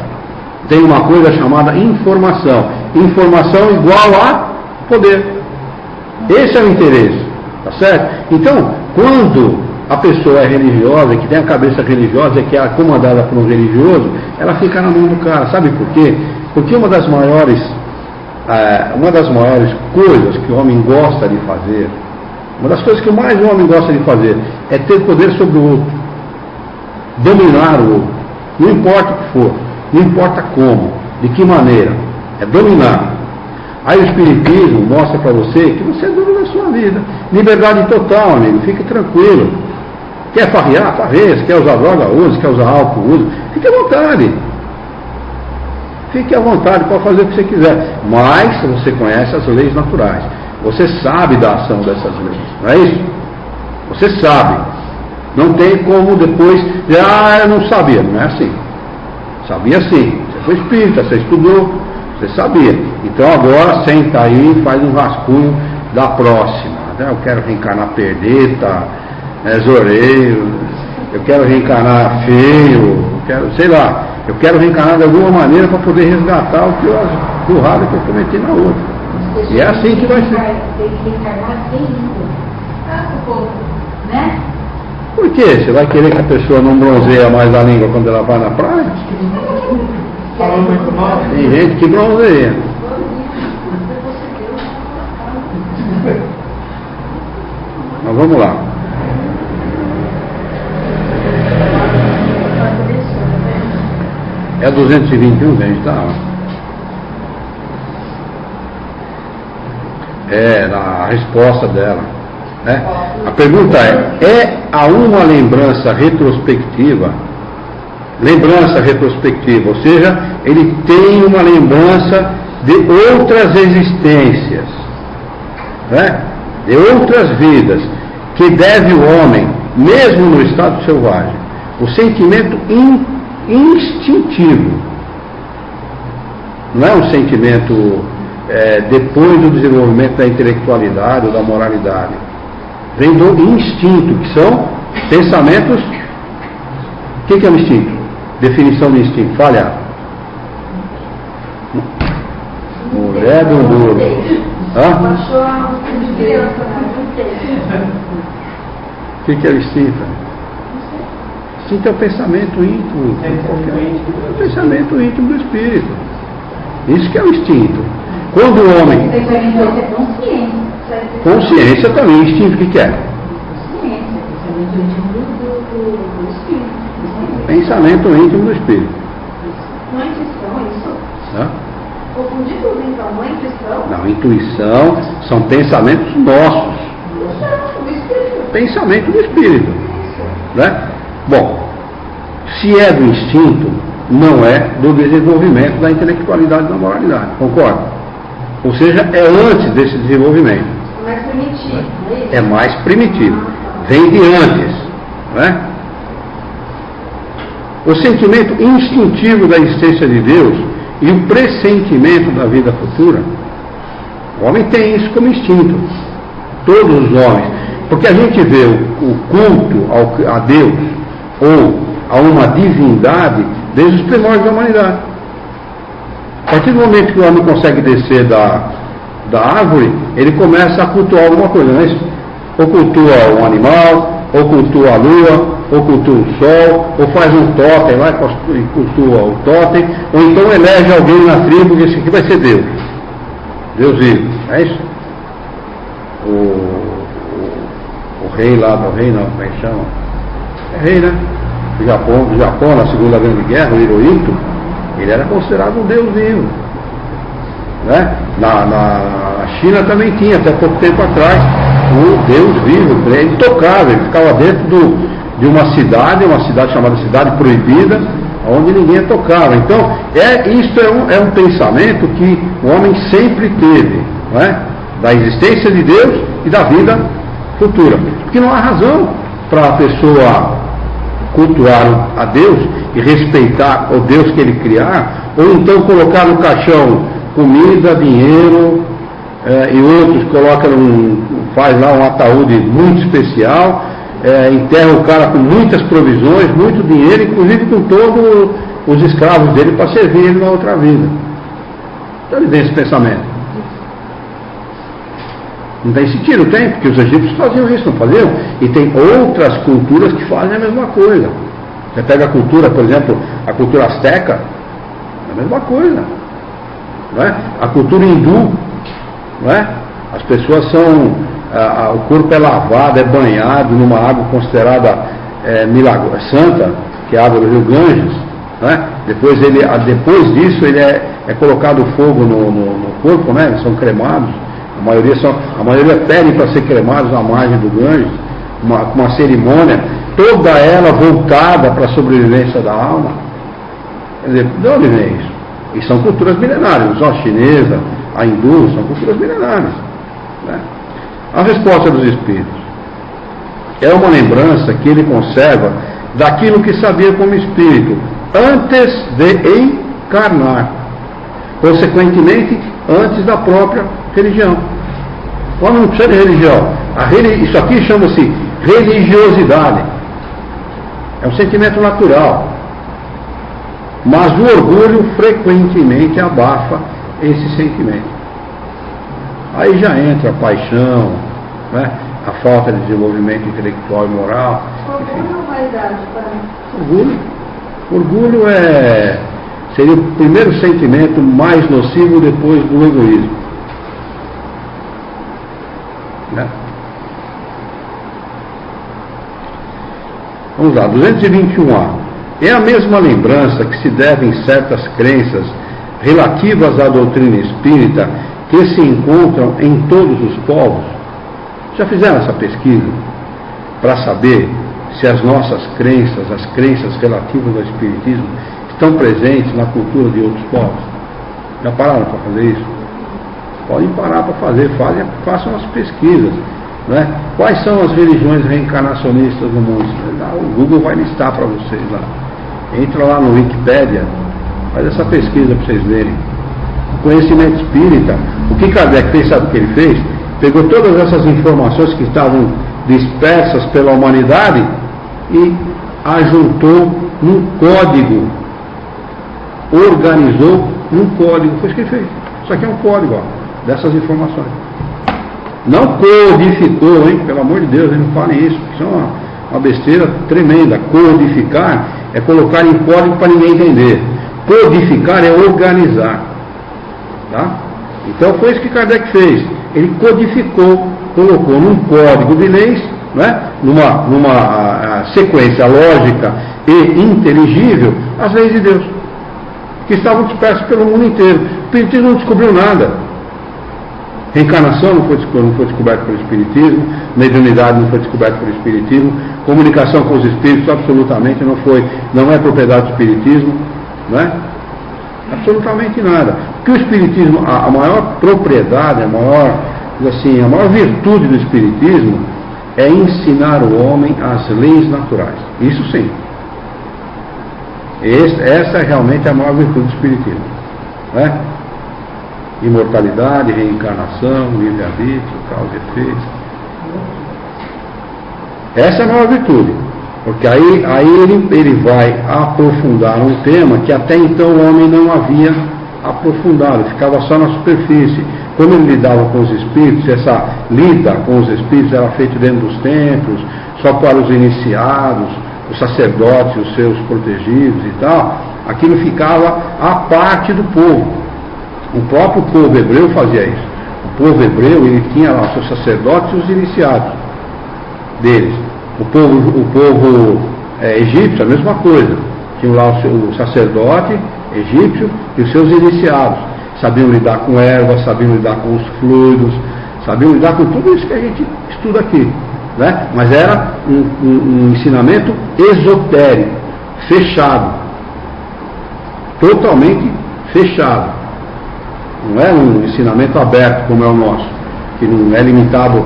tem uma coisa chamada informação. Informação igual a poder. Esse é o interesse, tá certo? Então, quando a pessoa é religiosa, que tem a cabeça religiosa, que é comandada por um religioso, ela fica na mão do cara. Sabe por quê? Porque uma das maiores coisas que o homem gosta de fazer, uma das coisas que mais o homem gosta de fazer, é ter poder sobre o outro, dominar o outro. Não importa o que for, não importa como, de que maneira, é dominar. Aí o Espiritismo mostra para você que você é dono da sua vida. Liberdade total, amigo, fique tranquilo. Quer farrear? Farreia. Quer usar droga? Use. Quer usar álcool? Use. Fique à vontade. Fique à vontade, pode fazer o que você quiser. Mas você conhece as leis naturais. Você sabe da ação dessas leis. Não é isso? Você sabe. Não tem como depois dizer, eu não sabia. Não é assim. Sabia sim. Você foi espírita, você estudou. Você sabia. Então agora senta aí e faz um rascunho da próxima. Eu quero reencarnar perdeta, zoreiro, eu quero reencarnar feio, eu quero reencarnar de alguma maneira para poder resgatar o que o ralo que eu cometi na outra. E é assim que vai ser. Tem que reencarnar sem língua. Né? Por quê? Você vai querer que a pessoa não bronzeia mais a língua quando ela vai na praia? Tem gente que bronzeia. Mas vamos lá. É 221 que a gente está. É na resposta dela. Né? A pergunta é a uma lembrança retrospectiva? Lembrança retrospectiva, ou seja, ele tem uma lembrança de outras existências, né? De outras vidas, que deve o homem, mesmo no estado selvagem, o sentimento instintivo. Não é um sentimento depois do desenvolvimento da intelectualidade ou da moralidade. Vem do instinto, que são pensamentos O que é um instinto? Definição de instinto, falha. Mulher do duro. Hã? O que é o instinto? Instinto é o pensamento íntimo. É o pensamento íntimo do espírito. Isso que é o instinto. Quando o homem... Consciência também, instinto, o que é? Pensamento íntimo do espírito. Não é intuição, isso? Hã? Confundi tudo, então, não é intuição? Não, intuição são pensamentos nossos. Do espírito. Pensamento do espírito. Né? Bom, se é do instinto, não é do desenvolvimento da intelectualidade e da moralidade. Concorda? Ou seja, é antes desse desenvolvimento. É mais primitivo, não é isso? É mais primitivo. Vem de antes. Né? O sentimento instintivo da existência de Deus e o pressentimento da vida futura, o homem tem isso como instinto. Todos os homens. Porque a gente vê o culto a Deus ou a uma divindade desde os primórdios da humanidade. A partir do momento que o homem consegue descer da árvore, ele começa a cultuar alguma coisa, não é isso? Ou cultua um animal, ou cultua a lua, ou cultua o sol, ou faz um totem lá e cultua o totem, ou então elege alguém na tribo que esse aqui vai ser Deus. Deus vivo, é isso? O rei lá, do rei não, como é que chama? É rei, né? Do Japão, na Segunda Grande Guerra, o Hirohito, ele era considerado um Deus vivo. Né? Na China também tinha, até pouco tempo atrás, o Deus vivo, ele intocável, ele ficava dentro de uma cidade chamada Cidade Proibida, onde ninguém tocava. Então, isto é um pensamento que o homem sempre teve, não é? Da existência de Deus e da vida futura. Porque não há razão para a pessoa cultuar a Deus e respeitar o Deus que ele criar, ou então colocar no caixão comida, dinheiro, e outros faz lá um ataúde muito especial, enterra o cara com muitas provisões, muito dinheiro, inclusive com todos os escravos dele para servir ele na outra vida. Então ele tem esse pensamento. Não tem sentido, tem, porque os egípcios faziam isso, não faziam? E tem outras culturas que fazem a mesma coisa. Você pega a cultura, por exemplo, a cultura asteca, é a mesma coisa. Não é? A cultura hindu, não é? As pessoas o corpo é lavado, é banhado numa água considerada santa, que é a água do rio Ganges. Não é? Depois disso ele é colocado fogo no corpo, né? Eles são cremados. A maioria pedem para ser cremados na margem do Ganges, uma cerimônia, toda ela voltada para a sobrevivência da alma. Quer dizer, de onde vem isso? E são culturas milenárias, não só a chinesa, a hindu, são culturas milenárias. Né? A resposta dos espíritos é uma lembrança que ele conserva daquilo que sabia como espírito, antes de encarnar, consequentemente, antes da própria religião. O homem não precisa de religião. Isso aqui chama-se religiosidade. É um sentimento natural. Mas o orgulho frequentemente abafa esse sentimento. Aí já entra a paixão, né? A falta de desenvolvimento intelectual e moral. Orgulho ou vaidade? Orgulho seria o primeiro sentimento mais nocivo depois do egoísmo. Né? Vamos lá, 221A. É a mesma lembrança que se deve em certas crenças relativas à doutrina espírita que se encontram em todos os povos. Já fizeram essa pesquisa para saber se as nossas crenças, as crenças relativas ao espiritismo, estão presentes na cultura de outros povos? Já pararam para fazer isso? Podem parar para fazer, façam as pesquisas. Né? Quais são as religiões reencarnacionistas no mundo? O Google vai listar para vocês lá. Entra lá no Wikipédia, faz essa pesquisa para vocês verem. O conhecimento espírita, o que Kardec fez, sabe o que ele fez? Pegou todas essas informações que estavam dispersas pela humanidade e ajuntou num código. Organizou num código. Foi isso que ele fez. Isso aqui é um código, ó, dessas informações. Não codificou, hein? Pelo amor de Deus, não falem isso. Isso é uma besteira tremenda. Codificar é colocar em código para ninguém entender. Codificar é organizar. Tá? Então foi isso que Kardec fez. Ele codificou, colocou num código de leis, né? numa sequência lógica e inteligível, as leis de Deus, que estavam dispersas pelo mundo inteiro. O Espiritismo não descobriu nada. Reencarnação não foi descoberta pelo Espiritismo, mediunidade não foi descoberta pelo Espiritismo, comunicação com os Espíritos absolutamente não é propriedade do Espiritismo, não é? Absolutamente nada. Porque o Espiritismo, a maior propriedade, a maior virtude do Espiritismo é ensinar o homem as leis naturais. Isso sim. Essa é realmente a maior virtude do Espiritismo, não é? Imortalidade, reencarnação, livre-arbítrio, causa e efeito. Essa é a maior virtude, porque aí ele vai aprofundar um tema que até então o homem não havia aprofundado, ficava só na superfície. Como ele lidava com os espíritos, essa lida com os espíritos era feita dentro dos templos, só para os iniciados, os sacerdotes, os seus protegidos e tal, aquilo ficava à parte do povo. O próprio povo hebreu fazia isso. O povo hebreu, ele tinha lá os seus sacerdotes e os iniciados deles. O povo egípcio, a mesma coisa. Tinha lá o sacerdote egípcio e os seus iniciados. Sabiam lidar com ervas, sabiam lidar com os fluidos, sabiam lidar com tudo isso que a gente estuda aqui. Né? Mas era um ensinamento esotérico, fechado. Totalmente fechado. Não é um ensinamento aberto como é o nosso, que não é limitado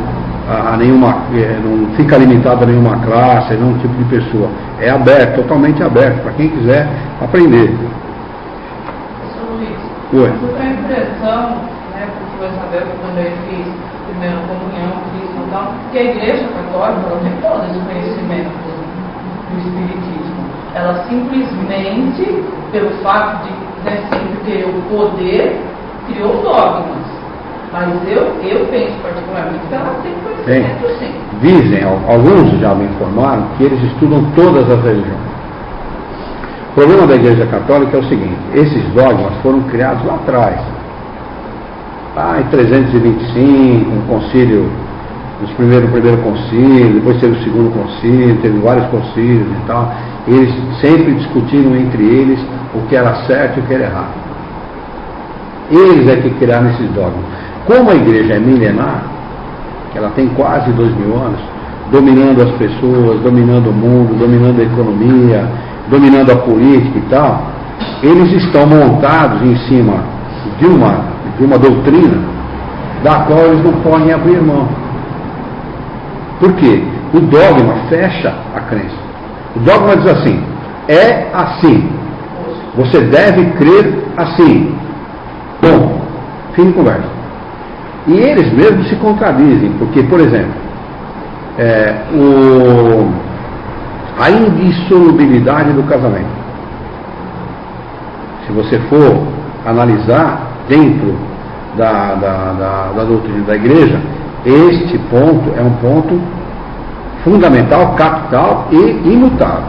a nenhuma, não fica limitado a nenhuma classe, a nenhum tipo de pessoa. É aberto, totalmente aberto, para quem quiser aprender. Luiz, eu tive a impressão, né, porque o Isabel, quando eu fiz a primeira comunhão, que a Igreja Católica não tem todo esse conhecimento do Espiritismo. Ela simplesmente, pelo fato de sempre ter o poder, criou dogmas. Mas eu penso particularmente que ela tem conhecimento sim. Dizem, alguns já me informaram, que eles estudam todas as religiões. O problema da Igreja Católica é o seguinte: esses dogmas foram criados lá atrás. Em 325, um concílio, o primeiro concílio, depois teve o segundo concílio, teve vários concílios e tal. Eles sempre discutiram entre eles o que era certo e o que era errado. Eles é que criaram esses dogmas. Como a igreja é milenar, que ela tem quase 2000 anos, dominando as pessoas, dominando o mundo, dominando a economia, dominando a política e tal, eles estão montados em cima de uma doutrina da qual eles não podem abrir mão. Por quê? O dogma fecha a crença. O dogma diz assim: é assim. Você deve crer assim. Bom, fim de conversa. E eles mesmos se contradizem, porque, por exemplo, a indissolubilidade do casamento. Se você for analisar dentro da doutrina da igreja, este ponto é um ponto fundamental, capital e imutável.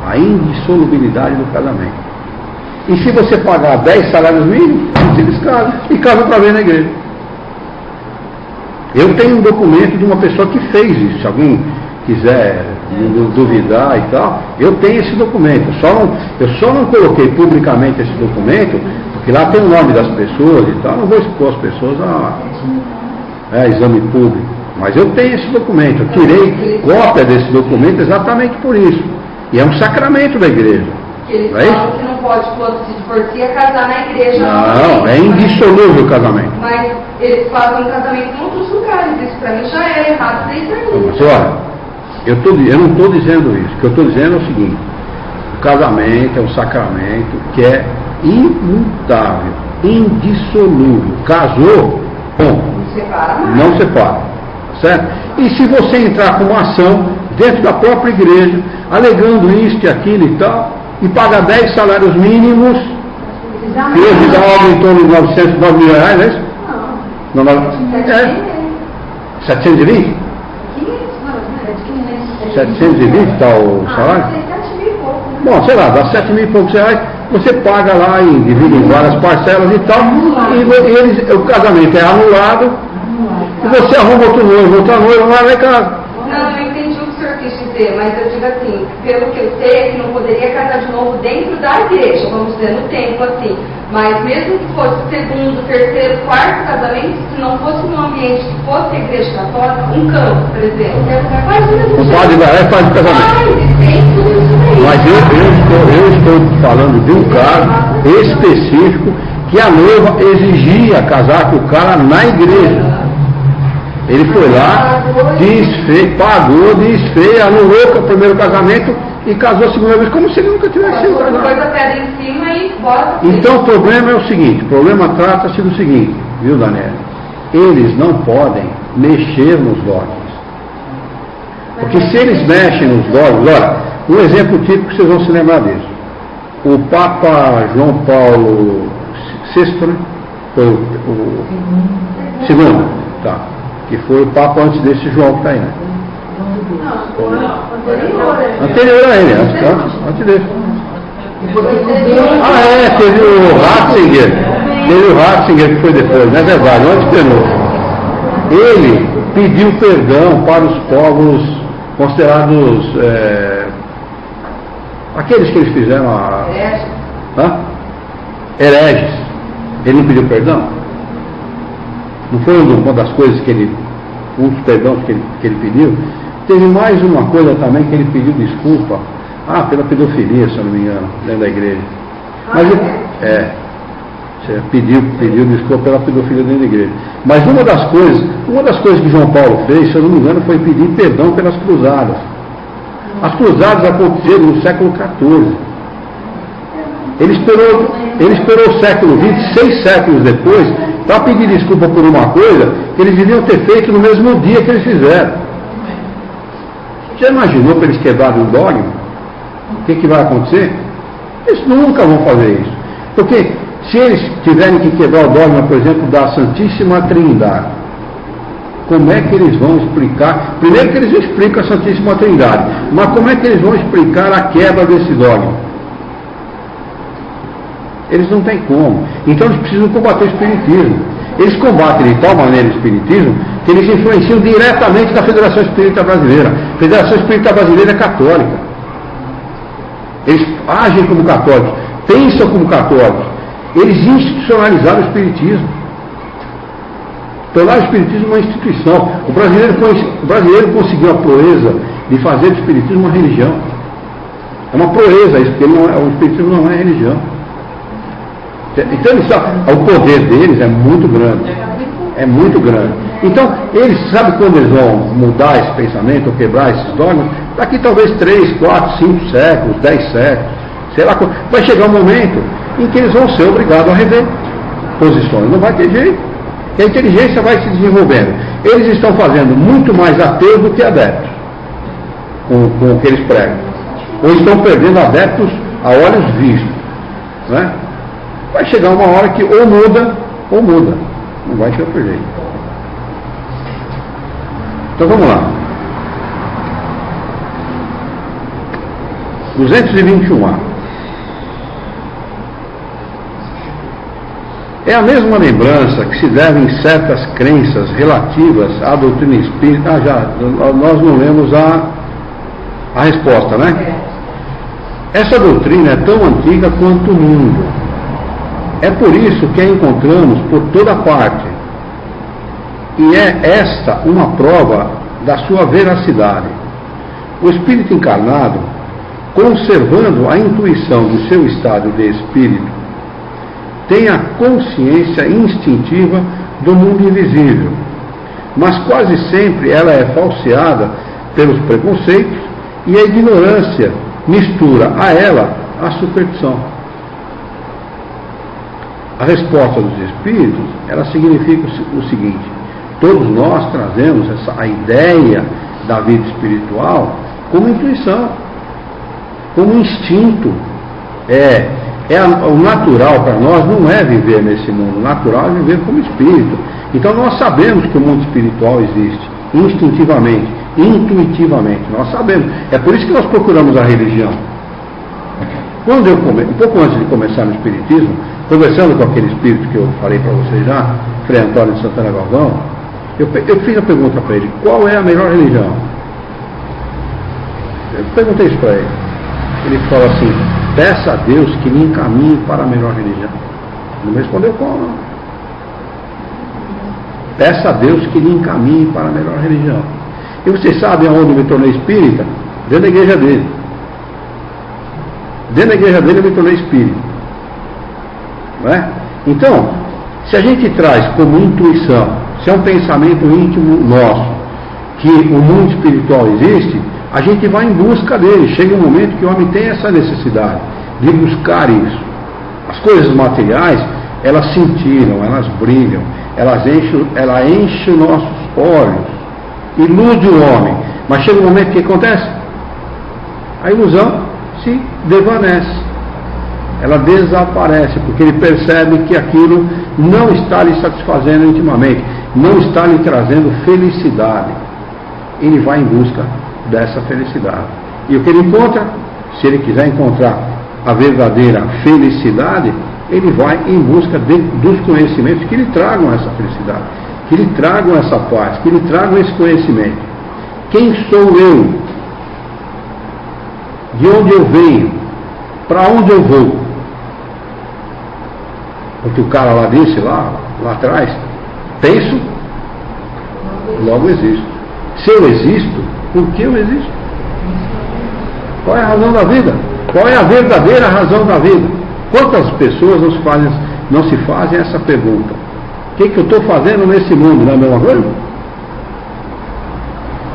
A indissolubilidade do casamento. E se você pagar 10 salários mínimos, eles casam e casam para ver na igreja. Eu tenho um documento de uma pessoa que fez isso. Se alguém quiser duvidar e tal, eu tenho esse documento. Eu só não coloquei publicamente esse documento, porque lá tem o nome das pessoas e tal. Não vou expor as pessoas a exame público. Mas eu tenho esse documento. Eu tirei cópia desse documento exatamente por isso. E é um sacramento da igreja. Eles falam que não pode, quando se divorcia, casar na igreja. Não, é indissolúvel o casamento. Mas eles fazem um casamento em outros lugares. Isso para mim já é errado desde aí. Mas olha, eu não estou dizendo isso. O que eu estou dizendo é o seguinte: o casamento é um sacramento que é imutável, indissolúvel. Casou, bom, Não separa mais. não separa, certo? E se você entrar com uma ação dentro da própria igreja, alegando isto e aquilo e tal, e paga 10 salários mínimos, que hoje dá algo em torno de 909 mil reais, não é isso? Não. 720? 720 está o salário? Bom, sei lá, dá 7 mil e poucos reais, você paga lá e divide em várias parcelas e tal, e o casamento é anulado, e você arruma outro noivo, outra noiva, vai em casa. Não, eu entendi o que o senhor quis dizer, mas eu digo assim, pelo que eu sei, é que não poderia casar de novo dentro da igreja, vamos dizer, no templo, assim. Mas mesmo que fosse segundo, terceiro, quarto casamento, se não fosse num ambiente que fosse a igreja católica, um campo, por exemplo. Não pode dar, faz o casamento. Mas eu estou falando de um caso específico que a noiva exigia casar com o cara na igreja. Ele foi lá, desfez, pagou, desfez, anulou o primeiro casamento e casou a segunda vez, como se ele nunca tivesse sido casado. Depois a pedra em cima e bota. Então o problema é o seguinte, o problema trata-se do seguinte, viu, Daniela? Eles não podem mexer nos dogmas. Porque se eles mexem nos dogmas, olha, um exemplo típico, vocês vão se lembrar disso. O Papa João Paulo VI, né? Foi o segundo, tá. Que foi o Papa antes desse João que está aí, né? Anterior a ele, antes desse. Teve o Ratzinger. Teve o Ratzinger que foi depois, não é verdade, antes de novo. Ele pediu perdão para os povos considerados aqueles que eles fizeram hereges. Ele não pediu perdão? Não foi uma das coisas que ele, um dos perdões que ele pediu? Teve mais uma coisa também que ele pediu desculpa, pela pedofilia, se eu não me engano, dentro da igreja. Mas pediu desculpa pela pedofilia dentro da igreja. Mas uma das coisas que João Paulo fez, se eu não me engano, foi pedir perdão pelas cruzadas. As cruzadas aconteceram no século XIV. Ele esperou o século XX, 6 séculos depois, para pedir desculpa por uma coisa que eles deviam ter feito no mesmo dia que eles fizeram. Já imaginou para eles quebrarem o dogma? O que vai acontecer? Eles nunca vão fazer isso. Porque se eles tiverem que quebrar o dogma, por exemplo, da Santíssima Trindade, como é que eles vão explicar? Primeiro que eles explicam a Santíssima Trindade, mas como é que eles vão explicar a quebra desse dogma? Eles não têm como. Então eles precisam combater o Espiritismo. Eles combatem de tal maneira o Espiritismo que eles influenciam diretamente na Federação Espírita Brasileira. A Federação Espírita Brasileira é católica. Eles agem como católicos, pensam como católicos. Eles institucionalizaram o Espiritismo. Tornaram o Espiritismo uma instituição. O brasileiro conseguiu a proeza de fazer do Espiritismo uma religião. É uma proeza isso, porque o Espiritismo não é religião. Então o poder deles é muito grande. É muito grande. Então, eles sabem quando eles vão mudar esse pensamento ou quebrar esses dogmas? Daqui talvez 3, 4, 5 séculos, 10 séculos. Sei lá, vai chegar um momento em que eles vão ser obrigados a rever posições. Não vai ter jeito. E a inteligência vai se desenvolvendo. Eles estão fazendo muito mais ateus do que adeptos com o que eles pregam. Ou estão perdendo adeptos a olhos vistos. Né? Vai chegar uma hora que ou muda, ou muda. Não vai ter outro jeito. Então vamos lá. 221A. É a mesma lembrança que se deve em certas crenças relativas à doutrina espírita. Nós não lemos a resposta, né? Essa doutrina é tão antiga quanto o mundo. É por isso que a encontramos por toda parte. E é esta uma prova da sua veracidade. O espírito encarnado, conservando a intuição do seu estado de espírito, tem a consciência instintiva do mundo invisível, mas quase sempre ela é falseada pelos preconceitos e a ignorância mistura a ela a superstição. A resposta dos espíritos, ela significa o seguinte: todos nós trazemos a ideia da vida espiritual como intuição, como instinto. O natural para nós não é viver nesse mundo, o natural é viver como espírito. Então nós sabemos que o mundo espiritual existe, instintivamente, intuitivamente, nós sabemos. É por isso que nós procuramos a religião. Um pouco antes de começar no espiritismo, conversando com aquele espírito que eu falei para vocês já, Frei Antônio de Santana Galvão, eu fiz a pergunta para ele: qual é a melhor religião? Eu perguntei isso para ele. Ele falou assim: peça a Deus que me encaminhe para a melhor religião. Não me respondeu qual, não. Peça a Deus que me encaminhe para a melhor religião. E vocês sabem aonde eu me tornei espírita? Dentro da igreja dele. Dentro da igreja dele eu me tornei espírita. Não é? Então, se a gente traz como intuição, se é um pensamento íntimo nosso, que o mundo espiritual existe, a gente vai em busca dele. Chega um momento que o homem tem essa necessidade de buscar isso. As coisas materiais, elas cintilam, elas brilham, ela enche nossos olhos, ilude o homem. Mas chega um momento que acontece? A ilusão se desvanece. Ela desaparece, porque ele percebe que aquilo não está lhe satisfazendo intimamente, não está lhe trazendo felicidade. Ele vai em busca dessa felicidade. E o que ele encontra, se ele quiser encontrar a verdadeira felicidade, ele vai em busca dos conhecimentos que lhe tragam essa felicidade, que lhe tragam essa paz, que lhe tragam esse conhecimento. Quem sou eu? De onde eu venho? Para onde eu vou? Porque o cara lá disse, lá atrás, penso, logo existo. Se eu existo, por que eu existo? Qual é a razão da vida? Qual é a verdadeira razão da vida? Quantas pessoas não se fazem essa pergunta? O que eu estou fazendo nesse mundo? Não é a mesma coisa?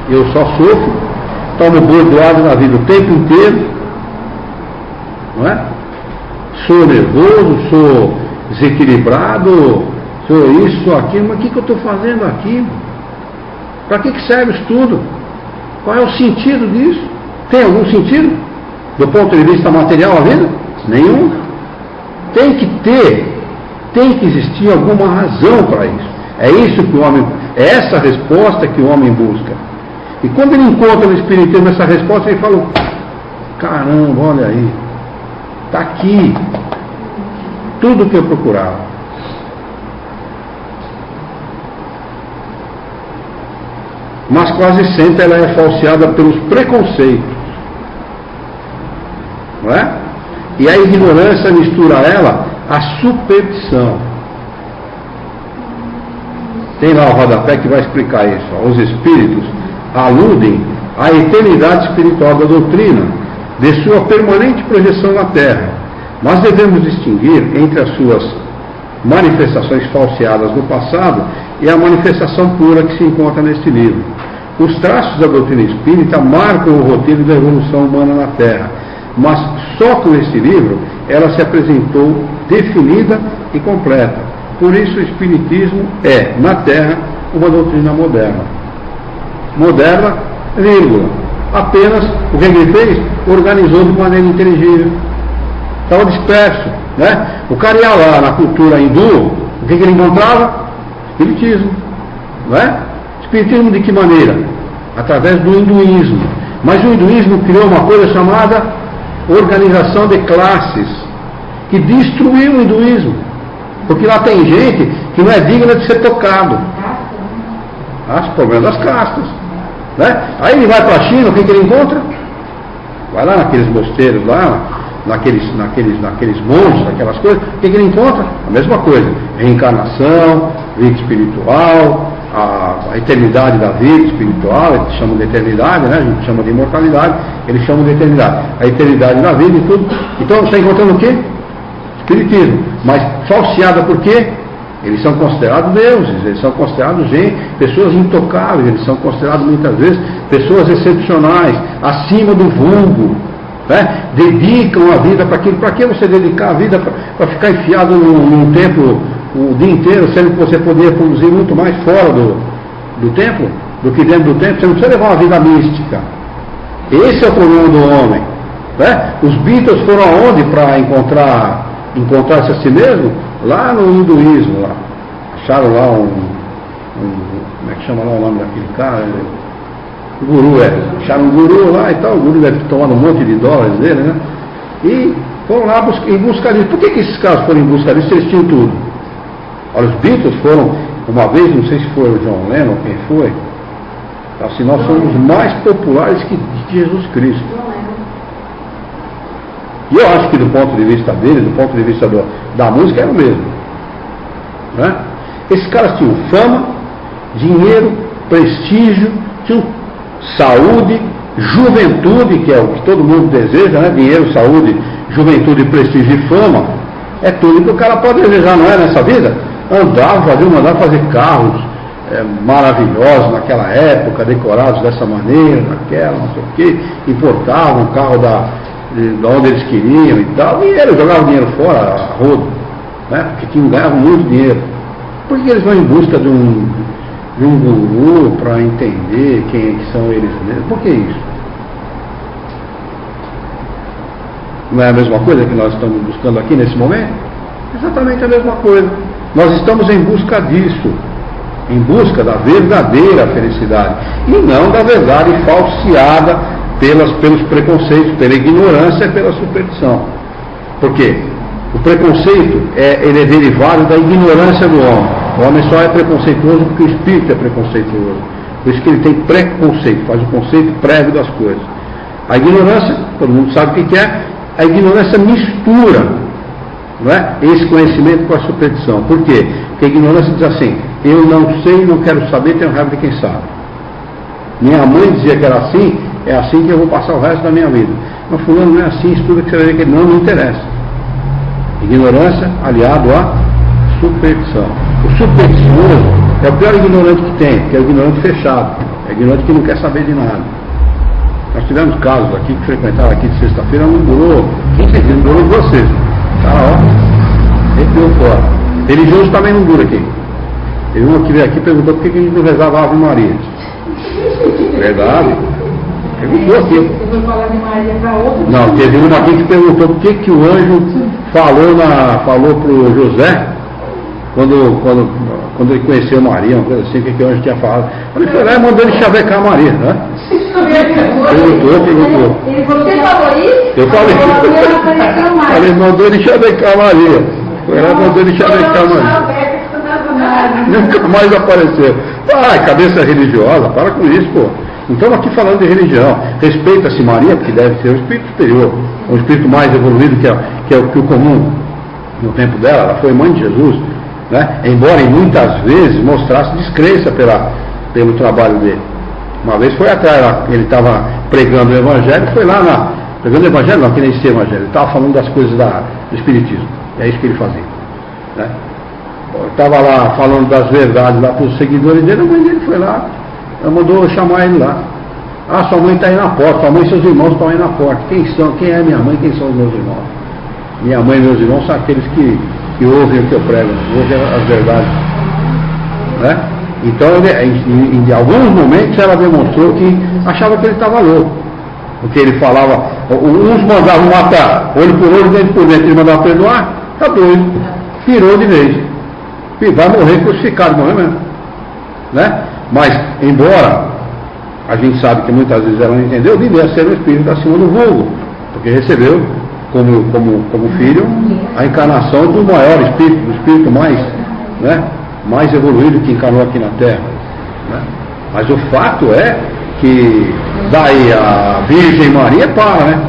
Eu só sofro, tomo bordoado na vida o tempo inteiro, não é? Sou nervoso, sou desequilibrado, sou isso, sou aquilo, mas o que eu estou fazendo aqui? Para que serve isso tudo? Qual é o sentido disso? Tem algum sentido? Do ponto de vista material a vida? Nenhum. Tem que existir alguma razão para isso. É isso que o homem, é essa resposta que o homem busca. E quando ele encontra no Espiritismo essa resposta, ele fala: caramba, olha aí, está aqui tudo o que eu procurava. Mas quase sempre ela é falseada pelos preconceitos, não é? E a ignorância mistura ela à superstição. Tem lá o rodapé que vai explicar isso. Os espíritos aludem à eternidade espiritual da doutrina, de sua permanente projeção na Terra, mas devemos distinguir entre as suas manifestações falseadas no passado e a manifestação pura que se encontra neste livro. Os traços da doutrina espírita marcam o roteiro da evolução humana na Terra, mas só com este livro ela se apresentou definida e completa. Por isso o Espiritismo é, na Terra, uma doutrina moderna. Moderna, vírgula. Apenas, o que ele fez? Organizou de maneira inteligível. Estava disperso, né? O cara ia lá na cultura hindu, o que ele encontrava? Espiritismo, não é? Espiritismo de que maneira? Através do hinduísmo. Mas o hinduísmo criou uma coisa chamada organização de classes, que destruiu o hinduísmo. Porque lá tem gente que não é digna de ser tocado. Os problemas das castas. Né? Aí ele vai para a China, o que ele encontra? Vai lá naqueles mosteiros lá, naqueles montes, aquelas coisas, o que ele encontra? A mesma coisa, reencarnação, vida espiritual, a eternidade da vida espiritual, eles chamam de eternidade, né? A gente chama de imortalidade, eles chamam de eternidade, a eternidade da vida e tudo. Então você está encontrando o quê? Espiritismo, mas falseada por quê? Eles são considerados deuses, eles são considerados pessoas intocáveis, eles são considerados muitas vezes pessoas excepcionais, acima do vulgo, né? Dedicam a vida para aquilo. Para que você dedicar a vida para ficar enfiado num templo o dia inteiro, sendo que você poderia produzir muito mais fora do templo do que dentro do templo? Você não precisa levar uma vida mística. Esse é o problema do homem. Né? Os Beatles foram aonde para encontrar-se a si mesmo? Lá no hinduísmo. Lá. Acharam lá como é que chama lá o nome daquele cara? O guru, acharam um guru lá e tal. O guru deve ter tomado um monte de dólares dele, né? E foram lá em busca disso. Por que esses caras foram em busca disso se eles tinham tudo? Olha, os Beatles foram, uma vez, não sei se foi o John Lennon, quem foi, assim, nós somos mais populares que Jesus Cristo. E eu acho que do ponto de vista dele, do ponto de vista da música, era o mesmo. Né? Esses caras tinham fama, dinheiro, prestígio, tinham saúde, juventude, que é o que todo mundo deseja, né? Dinheiro, saúde, juventude, prestígio e fama, é tudo que o cara pode desejar, não é, nessa vida? Mandava fazer carros maravilhosos naquela época, decorados dessa maneira, naquela, não sei o quê, importavam o carro da onde eles queriam e tal, e eles jogavam dinheiro fora, a rodo, né? Porque ganhavam muito dinheiro. Por que eles vão em busca de um guru para entender quem são eles mesmos? Por que isso? Não é a mesma coisa que nós estamos buscando aqui nesse momento? Exatamente a mesma coisa. Nós estamos em busca disso, em busca da verdadeira felicidade, e não da verdade falseada pelos preconceitos, pela ignorância e pela superstição. Por quê? O preconceito ele é derivado da ignorância do homem. O homem só é preconceituoso porque o espírito é preconceituoso. Por isso que ele tem preconceito, faz o conceito prévio das coisas. A ignorância, todo mundo sabe o que é, a ignorância mistura, não é, esse conhecimento com a superstição. Por quê? Porque a ignorância diz assim: eu não sei, não quero saber, tenho raiva de quem sabe. Minha mãe dizia que era assim, é assim que eu vou passar o resto da minha vida. Mas fulano não é assim, estuda que você vai ver que ele não interessa. Ignorância aliado à superstição. O supersticioso é o pior ignorante que tem, que é o ignorante fechado, é o ignorante que não quer saber de nada. Nós tivemos casos aqui que frequentaram aqui de sexta-feira, não durou 15 dias, não durou 2 vezes. Tá, ó, ele deu fora. Religioso também não dura aqui. Teve um que veio aqui e perguntou por que a gente não rezava a Ave Maria. Verdade. Perguntou aqui. Não, teve uma aqui que perguntou por que o anjo falou para o José, quando ele conheceu Maria, uma coisa assim, o que o anjo tinha falado. Ele foi lá e mandou ele chavecar a Maria, né? Perguntou. Você falou isso? Eu falei. Ele mandou ele chavecar a Maria. Foi lá e mandou ele chavecar a Maria. Nunca mais apareceu. Cabeça religiosa, para com isso, pô. Não estamos aqui falando de religião. Respeita-se Maria, porque deve ser um espírito superior, um espírito mais evoluído que é o comum no tempo dela. Ela foi mãe de Jesus, né? Embora em muitas vezes mostrasse descrença pelo trabalho dele. Uma vez foi atrás, ele estava pregando o Evangelho, foi lá pregando o Evangelho, não, que nem esse Evangelho, ele estava falando das coisas do Espiritismo. É isso que ele fazia, né? Estava lá falando das verdades lá para os seguidores dele, a mãe dele foi lá, ela mandou chamar ele lá. Sua mãe está aí na porta, sua mãe e seus irmãos estão aí na porta. Quem é minha mãe, quem são os meus irmãos? Minha mãe e meus irmãos são aqueles que ouvem o que eu prego, ouvem as verdades, né? Então, em alguns momentos ela demonstrou que achava que ele estava louco, porque ele falava, uns mandavam matar, olho por olho, dente por dente, ele mandava perdoar, está doido, pirou de vez, e vai morrer crucificado, morrer mesmo, né? Mas, embora a gente sabe que muitas vezes ela não entendeu, devia ser um espírito acima do vulgo, porque recebeu como filho a encarnação do maior espírito, do espírito mais, né, mais evoluído que encarnou aqui na Terra, né? Mas o fato é que daí a Virgem Maria para, né?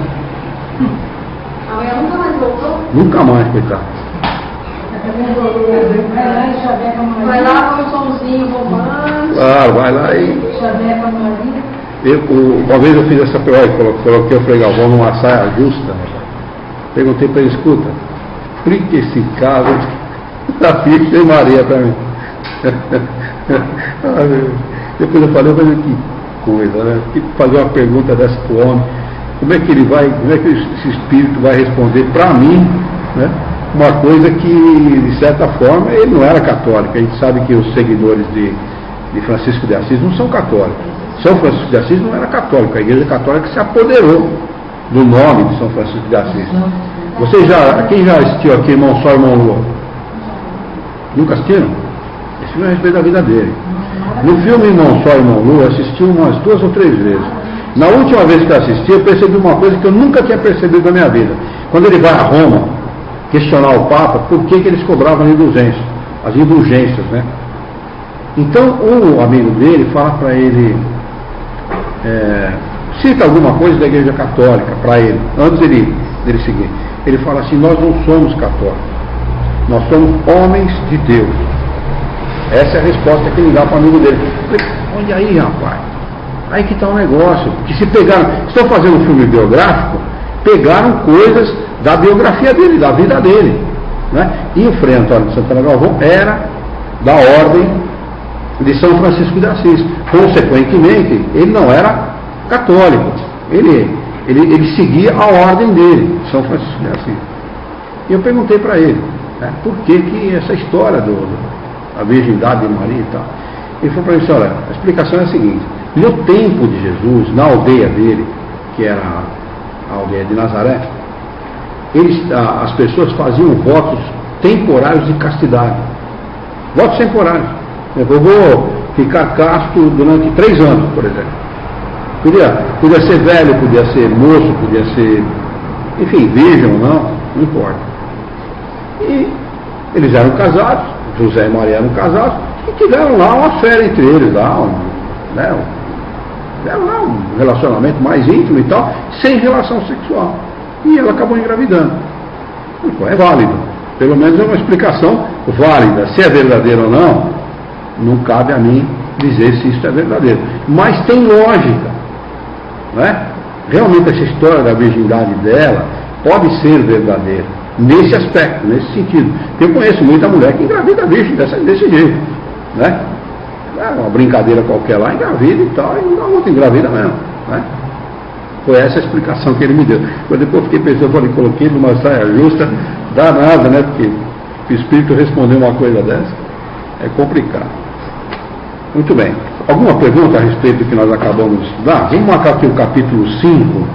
A mulher nunca mais voltou? Nunca mais, coitado. Vai lá com o somzinho romântico. Claro, vai lá e... Uma vez eu fiz essa pergunta, coloquei o Frei Galvão numa saia justa, perguntei para ele, escuta, explique esse caso da Virgem Maria para mim. Depois eu falei, que coisa, né? Que fazer uma pergunta dessa para o homem, como é que esse espírito vai responder para mim, né? Uma coisa que, de certa forma, ele não era católico. A gente sabe que os seguidores de Francisco de Assis não são católicos. São Francisco de Assis não era católico, a Igreja Católica se apoderou do nome de São Francisco de Assis. Quem já assistiu aqui Irmão Sol, Irmão Lua? Nunca assistiram? Esse filme é a respeito da vida dele. No filme Irmão Sol, Irmão Lua, eu assisti umas 2 ou 3 vezes. Na última vez que eu assisti, eu percebi uma coisa que eu nunca tinha percebido na minha vida. Quando ele vai a Roma questionar o Papa, por que eles cobravam indulgências? As indulgências, né? Então, o amigo dele fala para ele, cita alguma coisa da Igreja Católica para ele, antes dele seguir. Ele fala assim, nós não somos católicos, nós somos homens de Deus. Essa é a resposta que ele dá para o amigo dele. Eu falei, olha aí, rapaz, aí que está o negócio. Que se pegaram, estão fazendo um filme biográfico, pegaram coisas da biografia dele, da vida dele. Né? E o Frei Antônio de Santana Galvão era da ordem de São Francisco de Assis. Consequentemente, ele não era católico. Ele seguia a ordem dele, São Francisco de Assis. E eu perguntei para ele, né, por que essa história da virgindade de Maria e tal. Ele falou para mim, olha, a explicação é a seguinte, no tempo de Jesus, na aldeia dele, que era a aldeia de Nazaré, as pessoas faziam votos temporários de castidade. Votos temporários. Eu vou ficar casto durante 3 anos, por exemplo. Podia ser velho, podia ser moço, podia ser, enfim, virgem ou não importa. E eles eram casados, José e Maria eram casados, e tiveram lá uma fé entre eles, tiveram lá um relacionamento mais íntimo e tal, sem relação sexual. E ela acabou engravidando. Então, é válido. Pelo menos é uma explicação válida. Se é verdadeiro ou não cabe a mim dizer se isso é verdadeiro. Mas tem lógica. Né? Realmente essa história da virgindade dela pode ser verdadeira. Nesse aspecto, nesse sentido. Eu conheço muita mulher que engravida virgem desse jeito. Né? É uma brincadeira qualquer lá, engravida e tal, e a outra engravida mesmo. Né? Foi essa a explicação que ele me deu. Mas depois fiquei pensando, falei, coloquei numa saia justa, dá nada, né? Porque o espírito responder uma coisa dessa é complicado. Muito bem. Alguma pergunta a respeito do que nós acabamos de estudar? Vamos marcar aqui o capítulo 5,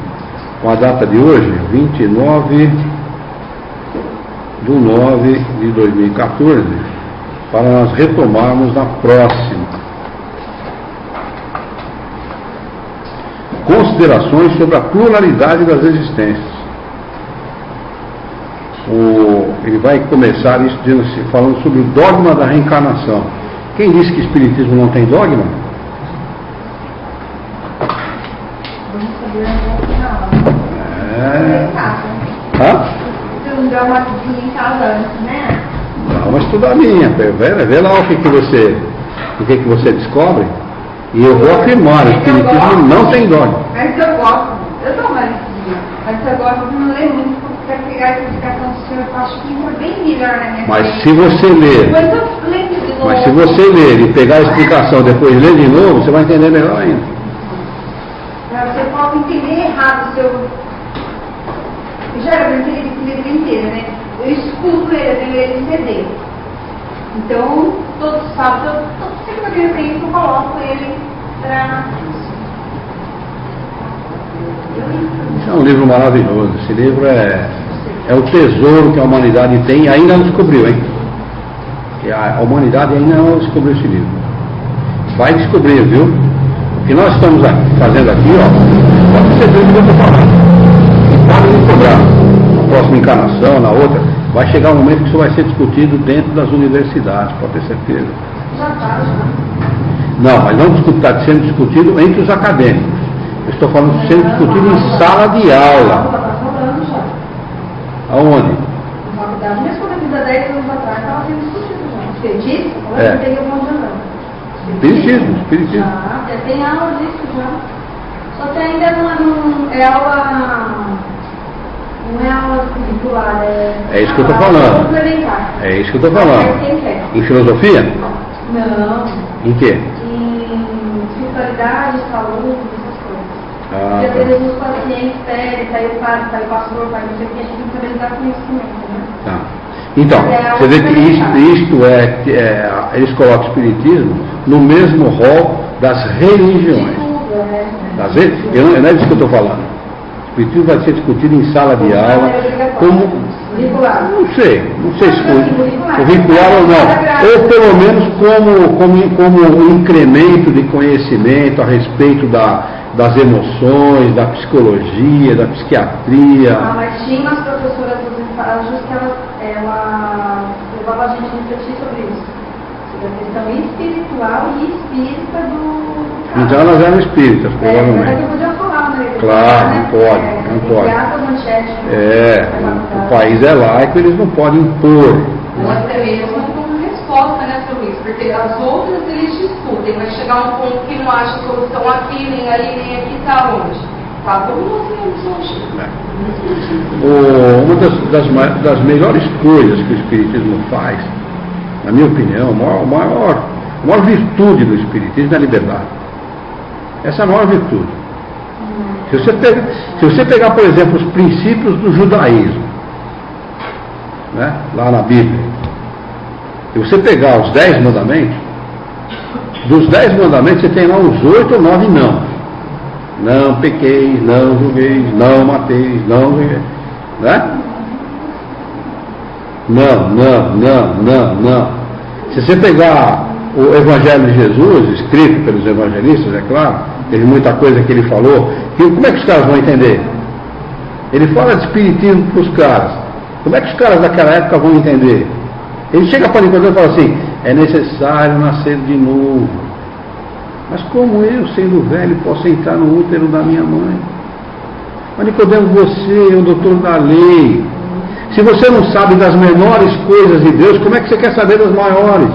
com a data de hoje, 29/9/2014, para nós retomarmos na próxima. Considerações sobre a pluralidade das existências. Ele vai começar isso falando sobre o dogma da reencarnação. Quem disse que o Espiritismo não tem dogma? Vamos saber no final. Você não deu uma cozinha em casa antes, né? Dá uma estudadinha, vê lá o que você descobre. E eu vou afirmar, o Espiritismo não tem dogma. Mas eu gosto, eu dou uma listinha, mas eu gosto de não ler muito, porque quero pegar a explicação do senhor, eu acho que foi bem melhor na minha Mas frente. se você ler, Depois eu leio de novo. mas se você ler e pegar a explicação depois ler de novo, você vai entender melhor ainda. Você pode entender errado o seu... Eu geralmente ele esse livro inteiro, né? Eu escuto ele, eu tenho ele em CD. Então, todos sábados, sempre que eu tenho isso, eu coloco ele para... Esse é um livro maravilhoso. Esse livro é o tesouro que a humanidade tem e ainda não descobriu, hein? Que a humanidade ainda não descobriu esse livro. Vai descobrir, viu? O que nós estamos fazendo aqui, ó, pode ser tudo que eu estou falando. E pode me cobrar. Na próxima encarnação, na outra, vai chegar um momento que isso vai ser discutido dentro das universidades, pode ter certeza. Já tá, já. Não, mas não está sendo discutido entre os acadêmicos. Eu estou falando sendo discutido em sala de aula. Está falando já. Aonde? Na verdade, mesmo quando eu fiz há 10 anos atrás, estava sendo discutido já. Espiritismo? Agora É. não tem alguma coisa não. Espiritismo. Já tem aula disso já. Só que ainda não é aula. Não é aula curricular, É isso que eu estou falando. complementar. É isso que eu estou falando. Quem quer? Em filosofia? Não. Em quê? Em espiritualidade, saúde, essas coisas. Ah, E às tá. vezes os pacientes pedem, sai o padre, sai o pastor, sai não sei o que, a gente não também dá conhecimento, né? Tá. Então, você vê que isto eles colocam o espiritismo no mesmo rol das religiões. Tipo Às vezes, não é disso que eu estou falando. O Espiritismo vai ser discutido em sala de aula, como... Não sei se curricular ou não. Ou pelo menos como um incremento de conhecimento a respeito das emoções, da psicologia, da psiquiatria. Mas tinha umas professoras dos estágios que ela levava a gente a refletir sobre isso. Sobre a questão espiritual e espírita do caso. Então elas eram espíritas, provavelmente. Mas eu podia falar, né? Claro, não pode. O país é laico, eles não podem impor. Ou até mesmo como resposta, né, seu Luiz? Porque as outras eles discutem, mas chegar um ponto que não acha solução aqui, nem ali, nem aqui, tá onde? Tá todo mundo hoje. Uma das melhores coisas que o Espiritismo faz, na minha opinião, a maior virtude do Espiritismo é a liberdade. Essa é a maior virtude. Se você pegar, por exemplo, os princípios do judaísmo, né, lá na Bíblia, e você pegar os 10 mandamentos, dos 10 mandamentos você tem lá uns 8 ou 9 não. Não pequeis, não julgueis, não mateis, não... Né? Não. Se você pegar o Evangelho de Jesus, escrito pelos evangelistas, é claro, teve muita coisa que ele falou, e como é que os caras vão entender? Ele fala de espiritismo para os caras. Como é que os caras daquela época vão entender? Ele chega para Nicodemo e fala assim, é necessário nascer de novo. Mas como eu, sendo velho, posso entrar no útero da minha mãe? Mas Nicodemo, você é o doutor da lei. Se você não sabe das menores coisas de Deus, como é que você quer saber das maiores?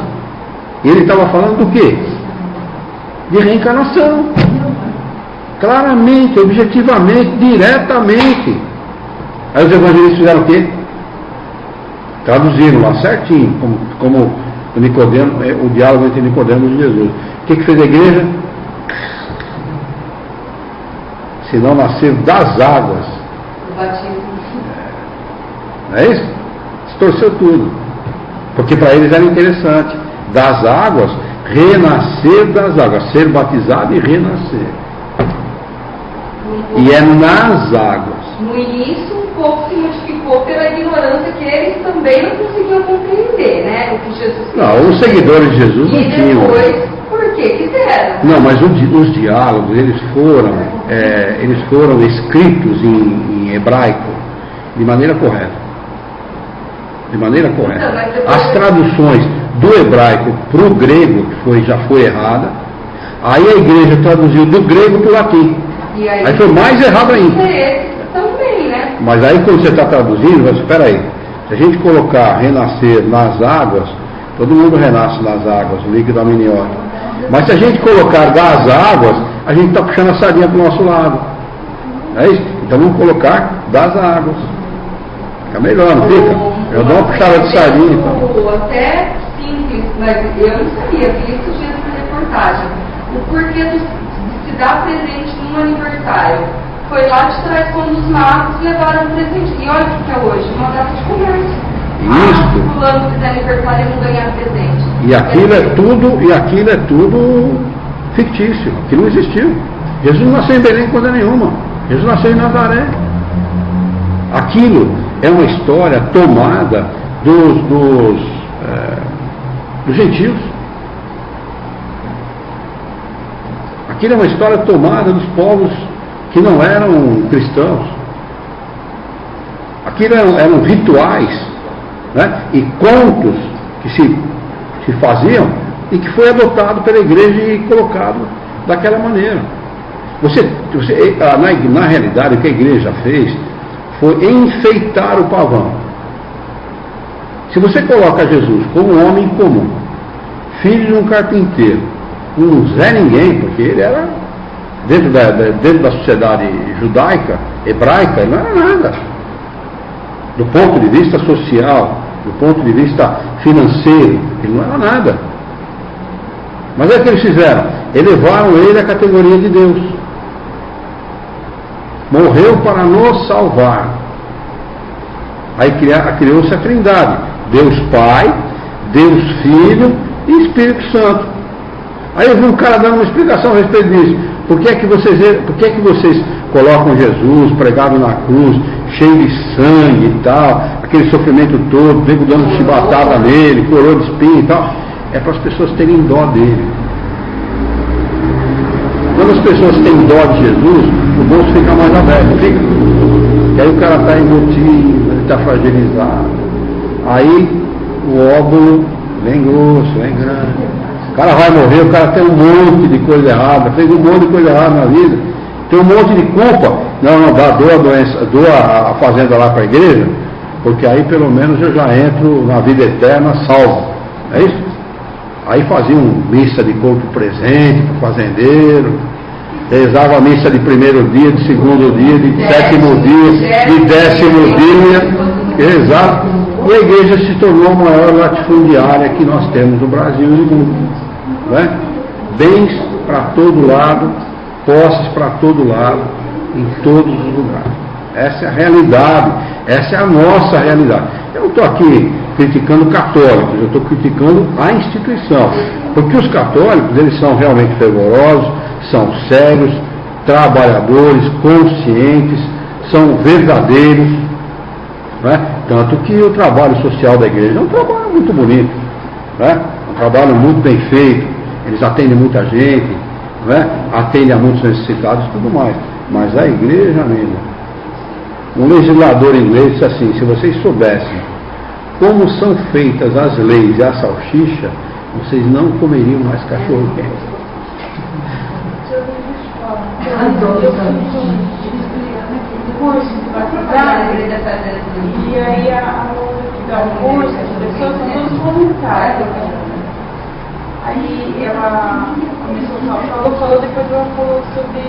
E ele estava falando do quê? De reencarnação. Claramente, objetivamente, diretamente. Aí os evangelistas fizeram o quê? Traduziram lá certinho, como o Nicodemo, o diálogo entre Nicodemo e Jesus. O que fez a igreja? Se não nascer das águas. O batismo. Não é isso? Distorceu tudo. Porque para eles era interessante. Das águas, renascer das águas. Ser batizado e renascer. E é nas águas. No início, um pouco se modificou pela ignorância que eles também não conseguiam compreender, né? O que Jesus fez. Não, os seguidores de Jesus não tinham. E depois, por que quiseram? Não, mas os diálogos, eles foram escritos em hebraico de maneira correta. De maneira correta. Então, as traduções do hebraico para o grego, que já foi errada, aí a igreja traduziu do grego para o latim. E aí foi mais errado ainda. Também, né? Mas aí quando você está traduzindo, você espera aí, se a gente colocar renascer nas águas, todo mundo renasce nas águas, o líquido amniótico. Mas se a gente colocar das águas, a gente está puxando a sardinha para o nosso lado. É isso? Então vamos colocar das águas. Fica melhor, não fica? Eu dou uma puxada de sardinha. Então. Até simples, mas eu não sabia, vi isso dias na reportagem. O porquê de se dar presente num aniversário. Foi lá de trás quando os magos levaram o presente. E olha o que é hoje, uma data de comércio. Isso. Fulano fizer aniversário e não ganhar presente. E aquilo é tudo fictício. Aquilo não existiu. Jesus não nasceu em Belém coisa nenhuma. Jesus nasceu em Nazaré. Aquilo é uma história tomada dos gentios. Aquilo é uma história tomada dos povos que não eram cristãos. Aquilo eram rituais, né? E contos que se faziam e que foi adotado pela igreja e colocado daquela maneira. Na realidade, o que a igreja fez foi enfeitar o pavão. Se você coloca Jesus como um homem comum, filho de um carpinteiro, um Zé Ninguém, porque ele era, dentro da sociedade judaica, hebraica, ele não era nada. Do ponto de vista social, do ponto de vista financeiro, ele não era nada. Mas é o que eles fizeram? Elevaram ele à categoria de Deus. Morreu para nos salvar. Aí criou-se a Trindade. Deus Pai, Deus Filho e Espírito Santo. Aí eu vi um cara dando uma explicação a respeito disso. Por que é que vocês colocam Jesus pregado na cruz, cheio de sangue e tal, aquele sofrimento todo, nego dando chibatada nele, coroa de espinho e tal? É para as pessoas terem dó dele. Quando as pessoas têm dó de Jesus, o bolso fica mais aberto, fica. E aí o cara está embutido, ele está fragilizado. Aí o óbolo vem grosso, vem grande. O cara vai morrer, o cara tem um monte de coisa errada, fez um monte de coisa errada na vida, tem um monte de culpa. Não, dou a fazenda lá para a igreja, porque aí pelo menos eu já entro na vida eterna salvo. É isso? Aí faziam missa de corpo presente para o fazendeiro, rezava a missa de primeiro dia, de segundo dia, de sétimo dia, de décimo dia, exato. E a igreja se tornou a maior latifundiária que nós temos no Brasil e no mundo. Né? Bens para todo lado, posses para todo lado, em todos os lugares. Essa é a realidade, essa é a nossa realidade. Eu não estou aqui criticando católicos, eu estou criticando a instituição. Porque os católicos, eles são realmente fervorosos, são sérios, trabalhadores, conscientes, são verdadeiros. Né? Tanto que o trabalho social da igreja é um trabalho muito bonito, né? Um trabalho muito bem feito, eles atendem muita gente, né? Atendem a muitos necessitados e tudo mais. Mas a igreja mesmo, um legislador inglês disse assim: se vocês soubessem como são feitas as leis e a salsicha, vocês não comeriam mais cachorro quente. E aí a da curso, as pessoas são todos voluntários. Aí ela falou, depois ela falou sobre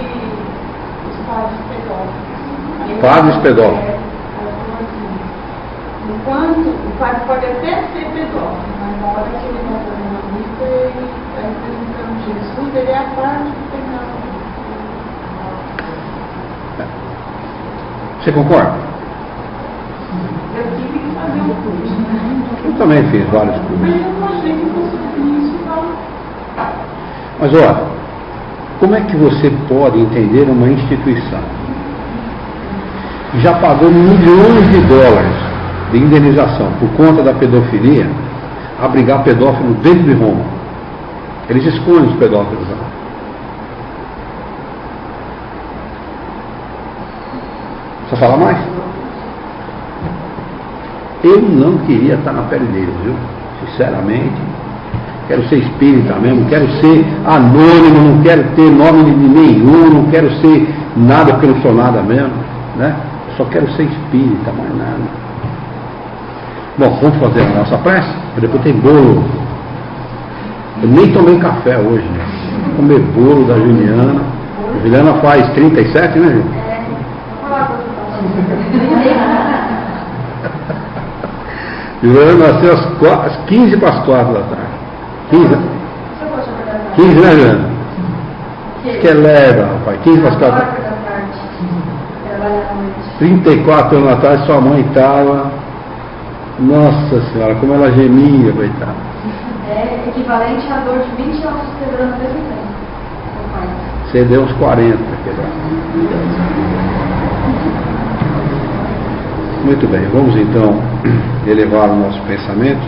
os padres pedófilos. Padres pedófilos. Ela falou assim, enquanto o padre pode até ser pedófilo, mas na hora que ele está fazendo a missa, ele está representando Jesus, ele é a parte do pecado. Você concorda? Eu tive que fazer um curso. Eu também fiz vários cursos. Mas eu não achei que fosse isso, não. Mas olha, como é que você pode entender uma instituição que já pagou milhões de dólares de indenização por conta da pedofilia, abrigar pedófilo dentro de Roma? Eles escondem os pedófilos lá. Precisa falar mais? Eu não queria estar na pele deles, viu? Sinceramente. Quero ser espírita mesmo, quero ser anônimo, não quero ter nome de nenhum, não quero ser nada porque eu não sou nada mesmo, né? Eu só quero ser espírita, mais nada. Bom, vamos fazer a nossa prece? Depois tem bolo. Eu nem tomei café hoje, né? Vou comer bolo da Juliana. A Juliana faz 37, né, Ju? Juliana nasceu às 15 para as 4 da tarde. 15, né, Juliana? Que é leve, rapaz. 15 para as 4 da tarde. 34 anos atrás, sua mãe estava. Nossa Senhora, como ela gemia, coitada. É equivalente à dor de 20 anos quebrando ao mesmo tempo. Você deu uns 40 para quebrar. Muito bem, vamos então elevar o nosso pensamento,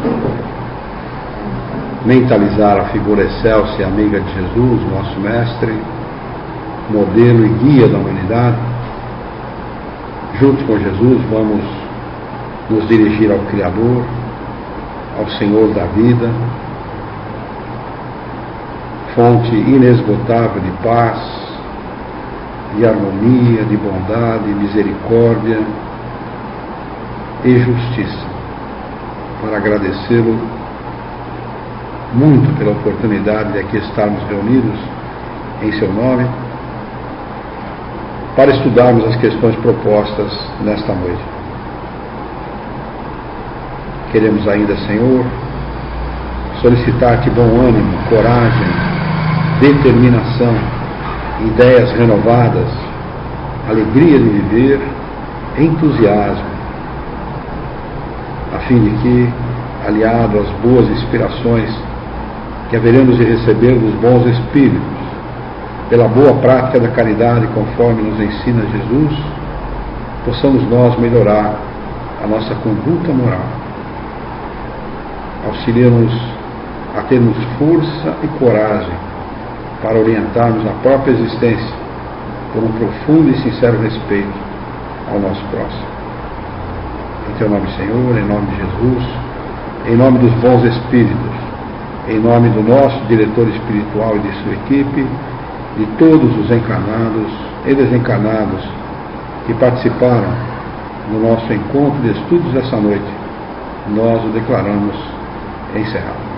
mentalizar a figura excelsa e amiga de Jesus, nosso mestre, modelo e guia da humanidade. Juntos com Jesus vamos nos dirigir ao Criador, ao Senhor da vida, fonte inesgotável de paz, de harmonia, de bondade, misericórdia e justiça, para agradecê-lo muito pela oportunidade de aqui estarmos reunidos em seu nome, para estudarmos as questões propostas nesta noite. Queremos ainda, Senhor, solicitar-te bom ânimo, coragem, determinação, ideias renovadas, alegria de viver, entusiasmo, a fim de que, aliado às boas inspirações que haveremos de receber dos bons espíritos, pela boa prática da caridade, conforme nos ensina Jesus, possamos nós melhorar a nossa conduta moral. Auxilia-nos a termos força e coragem para orientarmos a própria existência por um profundo e sincero respeito ao nosso próximo. Em teu nome, Senhor, em nome de Jesus, em nome dos bons espíritos, em nome do nosso diretor espiritual e de sua equipe, de todos os encarnados e desencarnados que participaram no nosso encontro de estudos dessa noite, nós o declaramos encerrado.